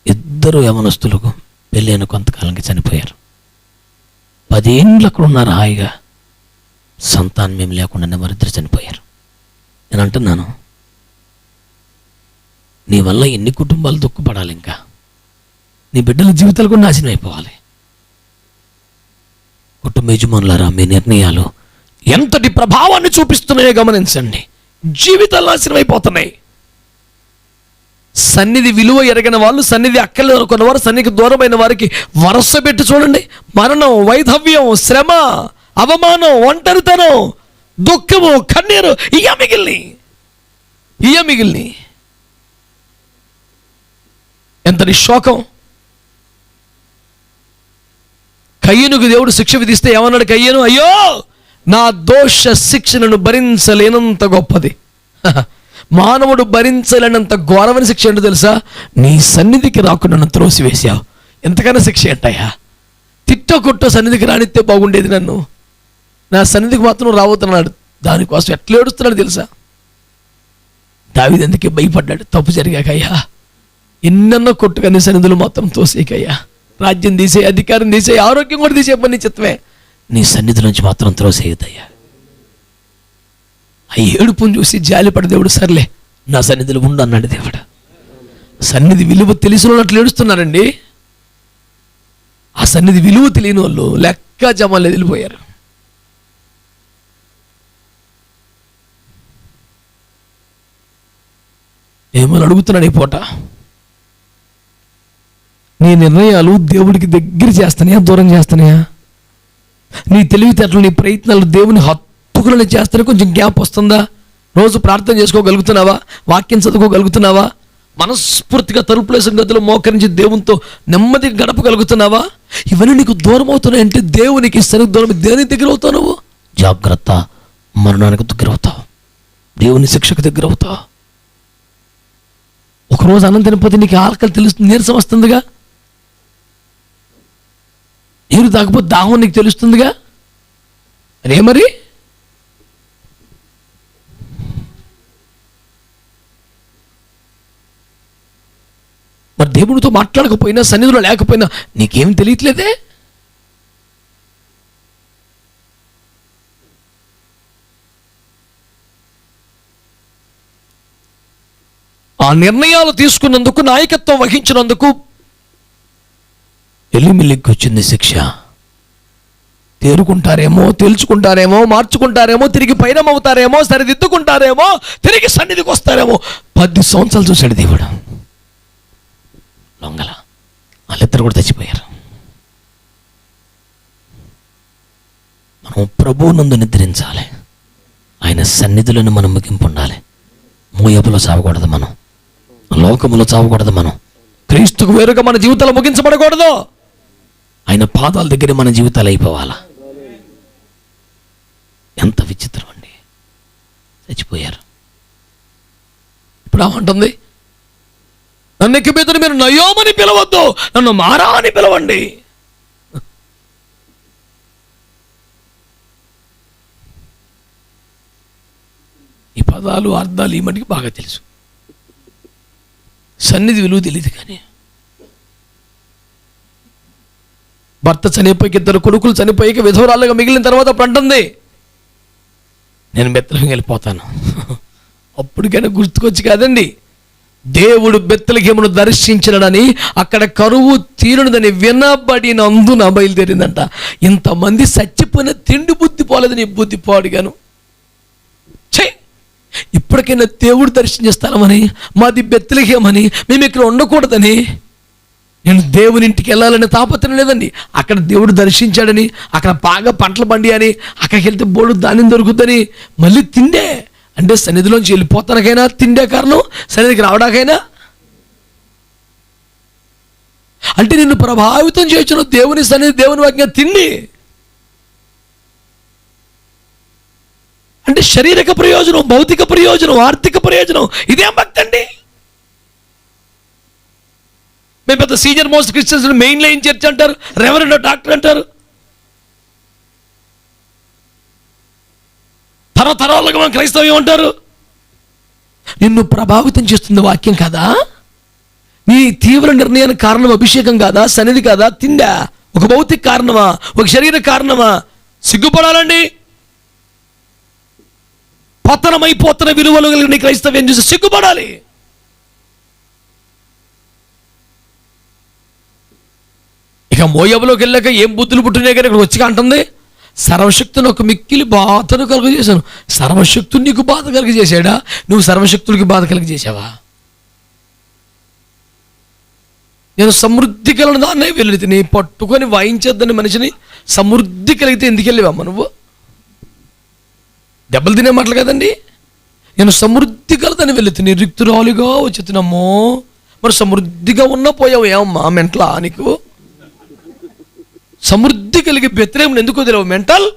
ఇద్దరు యవనస్తులకు పెళ్ళైన కొంతకాలానికి చనిపోయారు. 10 ఏళ్ళు అక్కడ ఉన్నారు హాయిగా, సంతానం ఏం లేకుండానే వారిద్దరు చనిపోయారు. నేను అంటున్నాను, నీ వల్ల ఎన్ని కుటుంబాలు దుఃఖపడాలి, ఇంకా నీ బిడ్డల జీవితాలు కూడా నాశనం అయిపోవాలి. కుటుంబ యజమానులారా, మీ నిర్ణయాలు ఎంతటి ప్రభావాన్ని చూపిస్తున్నాయో గమనించండి. జీవితాలు నాశనం అయిపోతున్నాయి. సన్నిధి విలువ ఎరగిన వాళ్ళు, సన్నిధి అక్కర్లేదు అనుకున్న వారు, సన్నిధికి దూరమైన వారికి వరస పెట్టి చూడండి. మరణం, వైధవ్యం, శ్రమ, అవమానం, ఒంటరితనం, దుఃఖము, కన్నీరు, ఇయ మిగిలిని ఎంతటి శోకం. కయ్యనుకు దేవుడు శిక్ష విధిస్తే ఏమన్నాడు కయ్యను? అయ్యో నా దోష శిక్షణను భరించలేనంత గొప్పది, మానవుడు భరించలేనంత ఘోరమైన శిక్ష ఏంటో తెలుసా? నీ సన్నిధికి రాకుండా నన్ను త్రోసివేశావు. ఎంతకైనా శిక్ష ఏంటయ్యా? కొట్టో సన్నిధికి రానిస్తే బాగుండేది, నన్ను నా సన్నిధికి మాత్రం రాబోతున్నాడు. దానికోసం ఎట్లా ఏడుస్తున్నాడు తెలుసా? దావీదు ఎందుకే భయపడ్డాడు? తప్పు జరిగాక, అయ్యా ఎన్నెన్నో కొట్టుగా నీ సన్నిధులు మాత్రం తోసేకయ్యా, రాజ్యం తీసే, అధికారం తీసే, ఆరోగ్యం కూడా తీసే పని చిత్తమే, నీ సన్నిధి నుంచి మాత్రం త్రోసేయదయ్యా. ఆ ఏడుపుని చూసి జాలిపడ దేవుడు, సర్లే నా సన్నిధిలో ఉండు అన్నాడు దేవుడు. సన్నిధి విలువ తెలిసినట్లు ఏడుస్తున్నారండి. ఆ సన్నిధి విలువ తెలియని వాళ్ళు లెక్క జమాలు వెళ్ళిపోయారు. ఏమని అడుగుతున్నాడు ఈ పూట, నీ నిర్ణయాలు దేవుడికి దగ్గర చేస్తానయా, దూరం చేస్తానయా? నీ తెలివితేటలు, నీ ప్రయత్నాలు దేవుని హత్తుకులను చేస్తానే కొంచెం గ్యాప్ వస్తుందా? రోజు ప్రార్థన చేసుకోగలుగుతున్నావా? వాక్యం చదువుకోగలుగుతున్నావా? మనస్ఫూర్తిగా తలుపులేసిన గదిలో మోకరించి దేవునితో నెమ్మదిగా గడపగలుగుతున్నావా? ఇవన్నీ నీకు దూరం అవుతున్నాయంటే దేవునికి సరిగ్గా దూరం. దేనికి దగ్గర అవుతావు నువ్వు? జాగ్రత్త, మరణానికి దగ్గర అవుతావు, దేవుని శిక్షకు దగ్గర అవుతావు. ఒకరోజు అన్నం తినకపోతే నీకు ఆకలి తెలుస్తుంది, నీరసం వస్తుందిగా. నీరు తాగకపోతే దాహం నీకు తెలుస్తుందిగా. అదే మరి మరి దేవునితో మాట్లాడకపోయినా, సన్నిధిలో లేకపోయినా నీకేం తెలియట్లేదే. ఆ నిర్ణయాలు తీసుకున్నందుకు, నాయకత్వం వహించినందుకు ఎలిమెలెకుకు వచ్చింది శిక్ష. తేరుకుంటారేమో, తెలుసుకుంటారేమో, మార్చుకుంటారేమో, తిరిగి పైనమవుతారేమో, సరిదిద్దుకుంటారేమో, తిరిగి సన్నిధికి వస్తారేమో. 10 సంవత్సరాలు చూశాడు దేవుడు. లొంగల వాళ్ళిద్దరు కూడా చచ్చిపోయారు. మనం ప్రభువునందు నిద్రించాలి, ఆయన సన్నిధిలోనే మనం ముగింపు ఉండాలి. మోయబులో చావకూడదు, మనం లోకములో చావకూడదు, మనం క్రీస్తుకు వేరుగా మన జీవితాలు ముగించబడకూడదు. ఆయన పాదాల దగ్గర మన జీవితాలు అయిపోవాలా. ఎంత విచిత్రం అండి, చచ్చిపోయారు. ఇప్పుడు ఏమంటుంది, నన్ను ఎక్కి మీదను మీరు నయోమని పిలవద్దు, నన్ను మారా అని పిలవండి. ఈ పదాలు అర్థాలు ఈ మటుకు బాగా తెలుసు, సన్నిధి విలువ తెలియదు. కానీ భర్త చనిపోయి 2 కొడుకులు చనిపోయాక విధవరాలుగా మిగిలిన తర్వాత అంటుంది, నేను బెత్లెహేము వెళ్ళిపోతాను. అప్పటికైనా గుర్తుకొచ్చి కాదండి, దేవుడు బెత్లెహేమును దర్శించినడని, అక్కడ కరువు తీరునదని వినబడినందున బయలుదేరిందంట. ఇంతమంది చచ్చిపోయిన తిండి బుద్ధి పోలేదు, నీ బుద్ధి పాడుగాను. ఇప్పటికైనా దేవుడు దర్శించే స్థలమని, మాది బెత్లెహేమని, మేము ఇక్కడ ఉండకూడదని, నేను దేవుని ఇంటికి వెళ్ళాలనే తాపత్రం లేదండి. అక్కడ దేవుడు దర్శించాడని, అక్కడ బాగా పంటలు పండి అని, అక్కడికి వెళ్తే బోడు ధాన్యం దొరుకుతుందని, మళ్ళీ తిండే అంటే సన్నిధిలోంచి వెళ్ళిపోతానికైనా తిండే కారణం, సన్నిధికి రావడానికైనా అంటే నిన్ను ప్రభావితం చేయొచ్చు దేవుని సన్నిధి, దేవుని వాక్యం తిండి అంటే శారీరక ప్రయోజనం, భౌతిక ప్రయోజనం, ఆర్థిక ప్రయోజనం. ఇదేం భక్తి అండి? మేము పెద్ద senior most Christians main line church అంటారు, రెవరెండ్ డాక్టర్ అంటారు, తరతరాలుగా మనం క్రైస్తవ్యం అంటారు. నిన్ను ప్రభావితం చేస్తుంది వాక్యం కదా? నీ తీవ్ర నిర్ణయానికి కారణం అభిషేకం కాదా, సన్నిధి కాదా, తిండా? ఒక భౌతిక కారణమా, ఒక శరీర కారణమా? సిగ్గుపడాలండి. పతనమైపోతున్న విలువలు కలిగిన క్రైస్తవ్యం చూసి సిగ్గుపడాలి. ఇక మోయాబులోకి వెళ్ళాక ఏం బుద్ధులు పుట్టినాయి కానీ ఇక్కడ వచ్చి అంటుంది, సర్వశక్తుని ఒక మిక్కిలి బాధను కలుగజేశాను. సర్వశక్తుని నీకు బాధ కలిగజేశాడా? నువ్వు సర్వశక్తునికి బాధ కలిగజేసావా? నేను సమృద్ధి కలిగిన దాన్నే వెళ్ళి నీ పట్టుకొని వాయించేద్దని మనిషిని, సమృద్ధి కలిగితే ఎందుకు వెళ్ళేవమ్మా నువ్వు? దెబ్బలు తినే మాటలు కదండి. నేను సమృద్ధి కలదని వెళితే నీ రిక్తురాలుగా వచ్చేతున్నామో. మరి సమృద్ధిగా ఉన్న పోయావు ఏమమ్మా మెంటలా నీకు? సమృద్ధి కలిగి బెత్లెహేమును ఎందుకు వదిలేవు మెంటల్?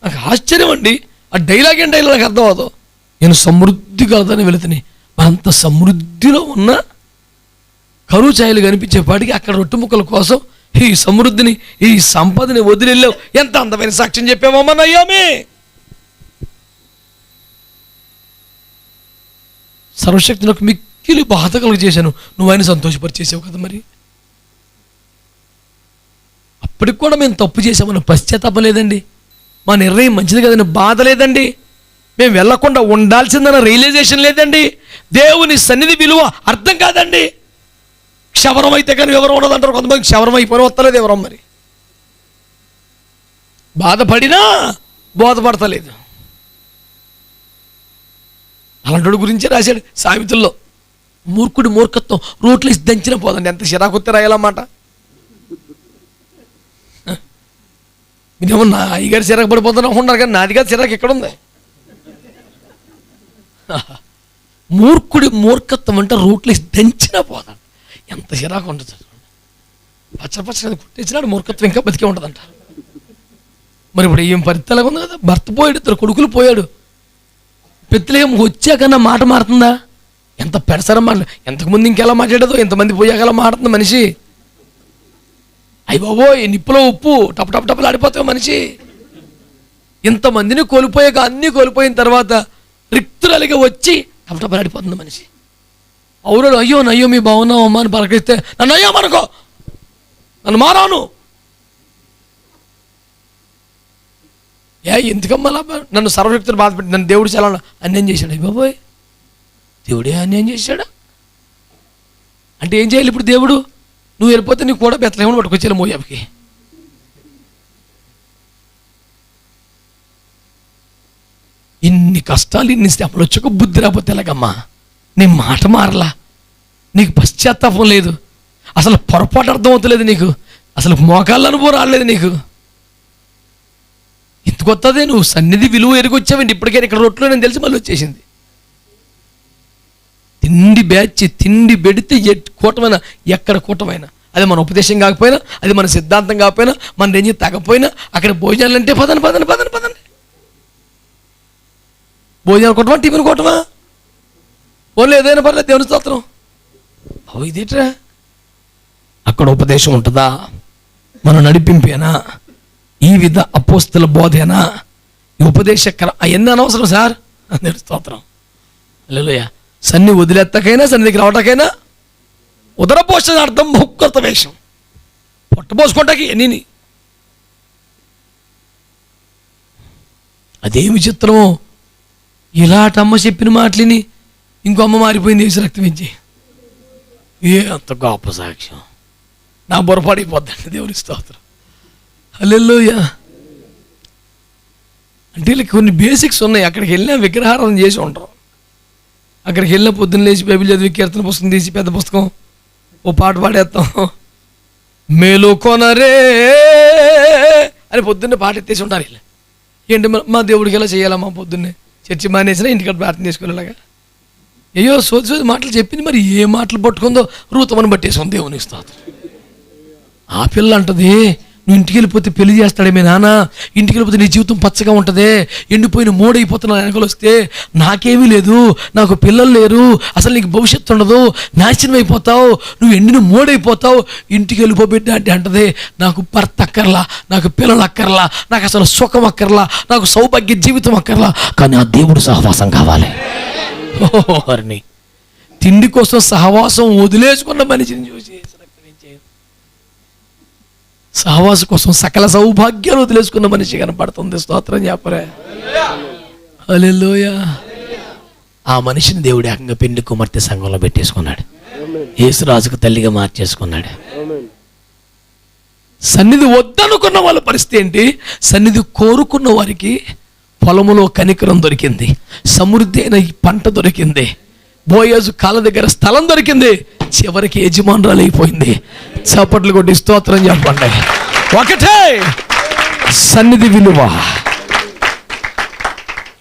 నాకు ఆశ్చర్యం అండి, ఆ డైలాగ్ ఏంటి డైలాగ్ నాకు అర్థం అవుతావు. నేను సమృద్ధి కలదని వెళుతుని, అంత సమృద్ధిలో ఉన్న కరువు ఛాయలు కనిపించేపాటికి అక్కడ రొట్టె ముక్కల కోసం ఈ సమృద్ధిని, ఈ సంపదని వదిలేళ్ళావు. ఎంత అందమైన సాక్ష్యం చెప్పావమ్మా నయోమి. సర్వశక్తి నాకు మిక్కిలి బాధ కలుగు చేశాను, నువ్వు ఆయన సంతోషపరిచేసావు కదా. మరి అప్పటికి కూడా మేము తప్పు చేసామన్న పశ్చాత్తాపం లేదండి, మా నిర్ణయం మంచిది కదని బాధ లేదండి. మేము వెళ్ళకుండా ఉండాల్సిందన్న రియలైజేషన్ లేదండి. దేవుని సన్నిధి విలువ అర్థం కాదండి. క్షవరం అయితే కానీ వివరం ఉండదు అంటారు కొంతమంది. క్షవరం అయిపోయిన వస్తలేదు వివరం. మరి బాధపడినా బోధపడతలేదు. అలాంటి గురించి రాశాడు సామెతల్లో. మూర్ఖుడి మూర్ఖత్వం రోట్లు వేసి దంచిన పోదండి. ఎంత చిరాకొత్తే రాయాలన్నమాట. మీరేమో నా అయ్యగారు చిరాకు పడిపోతున్నా ఉన్నారు కానీ నాది కాదు చిరాకు ఎక్కడుంది. మూర్ఖుడి మూర్ఖత్వం అంటే రోట్లు వేసి దంచినా పోదండి. ఎంత చిరాకు ఉంటుంది. పచ్చడి కుట్టేసినాడు మూర్ఖత్వం ఇంకా బతికే ఉంటుందంట. మరి ఇప్పుడు ఏం పరిస్థితి ఉంది కదా. భర్త పోయాడు, 2 కొడుకులు పోయాడు. పెద్దలేం వచ్చాకన్నా మాట మారుతుందా? ఎంత పెడసరం మాట. ఎంతకుముందు ఇంకెలా మాట్లాడదో ఎంతమంది పోయాక ఎలా మాట్లాడుతుంది మనిషి. అయ్య బాబోయ్ నిప్పులో ఉప్పు టప్ టప్ టప్పులు ఆడిపోతావు మనిషి. ఇంతమందిని కోల్పోయాక అన్నీ కోల్పోయిన తర్వాత రిక్తురాలిగా వచ్చి టప్ టప్పులు ఆడిపోతుంది మనిషి. అవురాడు అయ్యో నయ్యో మీ బాగున్నావు అమ్మ అని పలకరిస్తే నన్ను అయ్యో మనకో నన్ను మారాను. ఎందుకమ్మా నన్ను సర్వశక్తులు బాధపెట్టి నన్ను దేవుడు చాలా అన్యాయం చేశాడు. అయ్య బాబోయ్ దేవుడే అన్యాయం చేశాడా అంటే ఏం చేయాలి ఇప్పుడు దేవుడు? నువ్వు వెళ్ళిపోతే నీకు కూడా బెత్తలేమని పట్టుకొచ్చేయాలి మోయాబుకి. ఇన్ని కష్టాలు ఇన్ని శ్రమలు వచ్చాక బుద్ధి రాకపోతే ఎలాగమ్మా? నీ మాట మారలా, నీకు పశ్చాత్తాపం లేదు, అసలు పొరపాటు అర్థం అవుతలేదు నీకు, అసలు మోకాళ్ళ అనుభవం రాలేదు నీకు. ఎందుకు వస్తుంది? నువ్వు సన్నిధి విలువ ఎరిగొచ్చావండి. ఇప్పటికైనా ఇక్కడ రొట్లో నేను తెలిసి మళ్ళీ వచ్చేసింది. తిండి బ్యాచ్ తిండి పెడితే కూటమైనా ఎక్కడ కూటమైనా అది మన ఉపదేశం కాకపోయినా అది మన సిద్ధాంతం కాకపోయినా మన రేంజ్ తగ్గపోయినా అక్కడ భోజనాలు అంటే పదండి పదండి పదండి పదండి. భోజనాలు కొట్టమా టిఫిన్ కొట్టమా ఓన్లీ ఏదైనా పర్లేదు దేవుని స్తోత్రం. ఇదేట్రా అక్కడ ఉపదేశం ఉంటుందా? మనం నడిపింపేనా? ఈ విధ అపోస్తల బోధేనా? ఈ ఉపదేశకర అవన్నీ అనవసరం సార్. దేవుని స్తోత్రం. హల్లెలూయా. సన్ని వదిలేత్తకైనా సన్నిధికి రావటాకైనా ఉదరపోషణ అర్థం బహుకృత వేషం పొట్టపోసుకుంటాకి ఎన్ని. అదేమి చిత్రమో ఇలాంటమ్మ చెప్పిన మాటలిని ఇంకో అమ్మ మారిపోయింది వేసి రక్తం ఇచ్చి. అంత గొప్ప సాక్ష్యం. నా బొరపాడైపోద్దండి దేవుని స్తోత్రం. హల్లెలూయా. అంటే ఇలా కొన్ని బేసిక్స్ ఉన్నాయి. అక్కడికి వెళ్ళినా విగ్రహారాధన చేసి ఉంటారు. అక్కడికి వెళ్ళిన పొద్దున్న లేచి బైబిల్ చదివి కీర్తన పుస్తకం తీసి పెద్ద పుస్తకం ఓ పాట పాడేస్తాం. మేలుకొనరే అని పొద్దున్నే పాట ఎత్తేసి ఉంటారు. ఇలా ఏంటి మా దేవుడికి ఎలా చేయాలమ్మా? పొద్దున్నే చర్చి మానేసినా ఇంటికాడ ప్రార్థన చేసుకోలేలాగా అయ్యో సోది సోది మాటలు చెప్పింది. మరి ఏ మాటలు పట్టుకుందో రూతమని పట్టేసుకుంది దేవుని స్తోత్రం. ఆ పిల్ల అంటది నువ్వు ఇంటికి వెళ్ళిపోతే పెళ్లి చేస్తాడే మీ నాన్న, ఇంటికి వెళ్ళిపోతే నీ జీవితం పచ్చగా ఉంటుంది, ఎండిపోయిన మూడైపోతున్నా వెనకలు వస్తే నాకేమీ లేదు, నాకు పిల్లలు లేరు, అసలు నీకు భవిష్యత్తు ఉండదు, నాశనం అయిపోతావు, నువ్వు ఎండిన మూడైపోతావు, ఇంటికి వెళ్ళిపోబెట్టి అంటే అంటది నాకు భర్త అక్కర్లా, నాకు పిల్లలు అక్కర్లా, నాకు అసలు సుఖం అక్కర్లా, నాకు సౌభాగ్య జీవితం అక్కర్లా, కానీ ఆ దేవుడు సహవాసం కావాలి. ఓహోని తిండి కోసం సహవాసం వదిలేసుకున్న మనిషిని చూసి సహవాసం కోసం సకల సౌభాగ్యాలు వదిలేసుకున్న మనిషి కనపడుతుంది. స్తోత్రం చెప్పరే. హల్లెలూయా. ఆ మనిషిని దేవుడు ఏకంగా పెళ్లి కుమార్తె సంఘంలో పెట్టేసుకున్నాడు. యేసురాజుకు తల్లిగా మార్చేసుకున్నాడు. సన్నిధి వద్దనుకున్న వాళ్ళ పరిస్థితి ఏంటి? సన్నిధి కోరుకున్న వారికి పొలములో కనికరం దొరికింది, సమృద్ధి అయిన పంట దొరికింది, బోయజు కాళ్ళ దగ్గర స్థలం దొరికింది, చివరికి యజమానురాలు అయిపోయింది. చప్పట్లు కొట్టి స్తోత్రం చెప్పండి. ఒకటే సన్నిధి విలువ.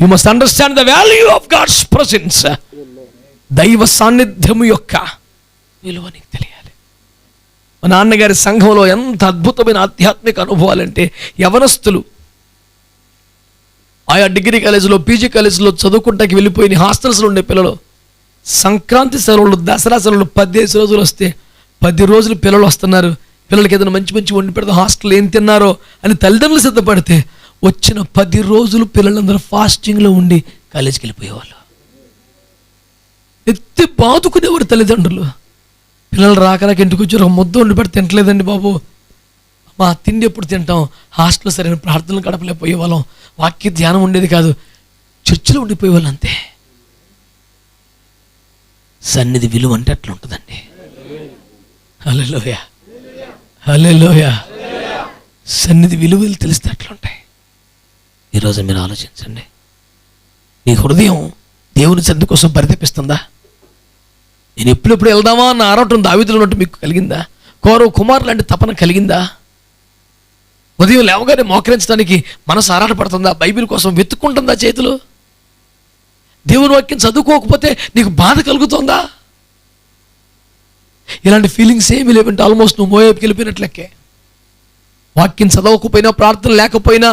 You must understand the value of God's presence. దైవ సాన్నిధ్యము యొక్క విలువ నీకు తెలియాలి. మా నాన్నగారి సంఘంలో ఎంత అద్భుతమైన ఆధ్యాత్మిక అనుభవాలంటే యవనస్తులు ఆయా డిగ్రీ కాలేజీలో పీజీ కాలేజీలో చదువుకుంటాకి వెళ్ళిపోయిన హాస్టల్స్లో ఉండే పిల్లలు సంక్రాంతి సెలవులు దసరా సెలవులు 10 రోజులు వస్తే 10 రోజులు పిల్లలు వస్తున్నారు. పిల్లలకి ఏదైనా మంచి మంచి వండి పెడతాం, హాస్టల్ ఏం తిన్నారో అని తల్లిదండ్రులు సిద్ధపడితే వచ్చిన 10 రోజులు పిల్లలందరూ ఫాస్టింగ్లో ఉండి కాలేజీకి వెళ్ళిపోయేవాళ్ళు. ఎత్తి బాదుకునేవారు తల్లిదండ్రులు. పిల్లలు రాకరాక ఇంటికి వచ్చారు, ముద్ద వండి పెడితే తింటలేదండి బాబు, మా తిండి ఎప్పుడు తింటాం, హాస్టల్లో సరైన ప్రార్థనలు గడపలేకపోయేవాళ్ళం, వాక్య ధ్యానం ఉండేది కాదు. చర్చిలో ఉండిపోయే వాళ్ళు అంతే. సన్నిధి విలువ అంటే అట్లా ఉంటుందండి. హల్లెలూయా, హల్లెలూయా. సన్నిధి విలువలు తెలిస్తే అట్లా ఉంటాయి. ఈరోజు మీరు ఆలోచించండి, నీ హృదయం దేవుని సన్నిధి కోసం పరితపిస్తుందా? నేను ఎప్పుడెప్పుడు వెళ్దామా అన్న ఆరాటం దావీదులో ఉన్నట్టు మీకు కలిగిందా? కోరవ కుమారు లాంటి తపన కలిగిందా? ఉదయం లేవగానే మోకరించడానికి మనసు ఆరాటపడుతుందా? బైబిల్ కోసం వెతుక్కుంటుందా చేతులు? దేవుని వాక్యం చదువుకోకపోతే నీకు బాధ కలుగుతుందా? ఇలాంటి ఫీలింగ్స్ ఏమీ లేవంటే ఆల్మోస్ట్ నువ్వు మోయాబుకి వెళ్ళిపోయినట్లెక్కే. వాక్యం చదవకపోయినా, ప్రార్థన లేకపోయినా,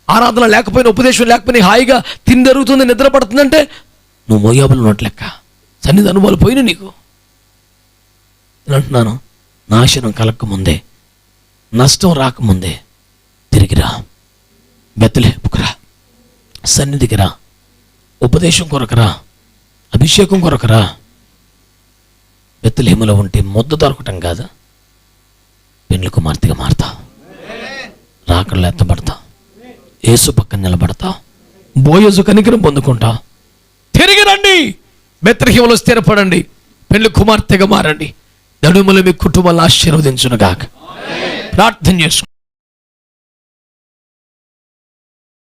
ఆరాధన లేకపోయినా, ఉపదేశం లేకపోయినా, హాయిగా తిండి జరుగుతుంది, నిద్ర పడుతుందంటే నువ్వు మోయాబులు ఉన్నట్టు లెక్క. సన్నిధి అనుభవాలు పోయినా నీకు. నేను అంటున్నాను, నాశనం కలగకముందే, నష్టం రాకముందే తిరిగిరా, బెత్లెహేముకు రా, సన్నిధికి రా, ఉపదేశం కొరకరా, అభిషేకం కొరకరా. బెత్లెహేములో ఉంటే ముద్ద దొరకటం కాదు, పెండ్లి కుమార్తెగా మారుతావు, రాకళ్ళు ఎత్తబడతావు, యేసు పక్కన నిలబడతావు, బోయజు కనికరం పొందుకుంటావు. తిరిగి రండి, బెత్లెహేములో స్థిరపడండి, పెండ్లి కుమార్తెగా మారండి. నడుములు మీ కుటుంబాలను ఆశీర్వదించునుగాక. ప్రార్థన చేసుకో.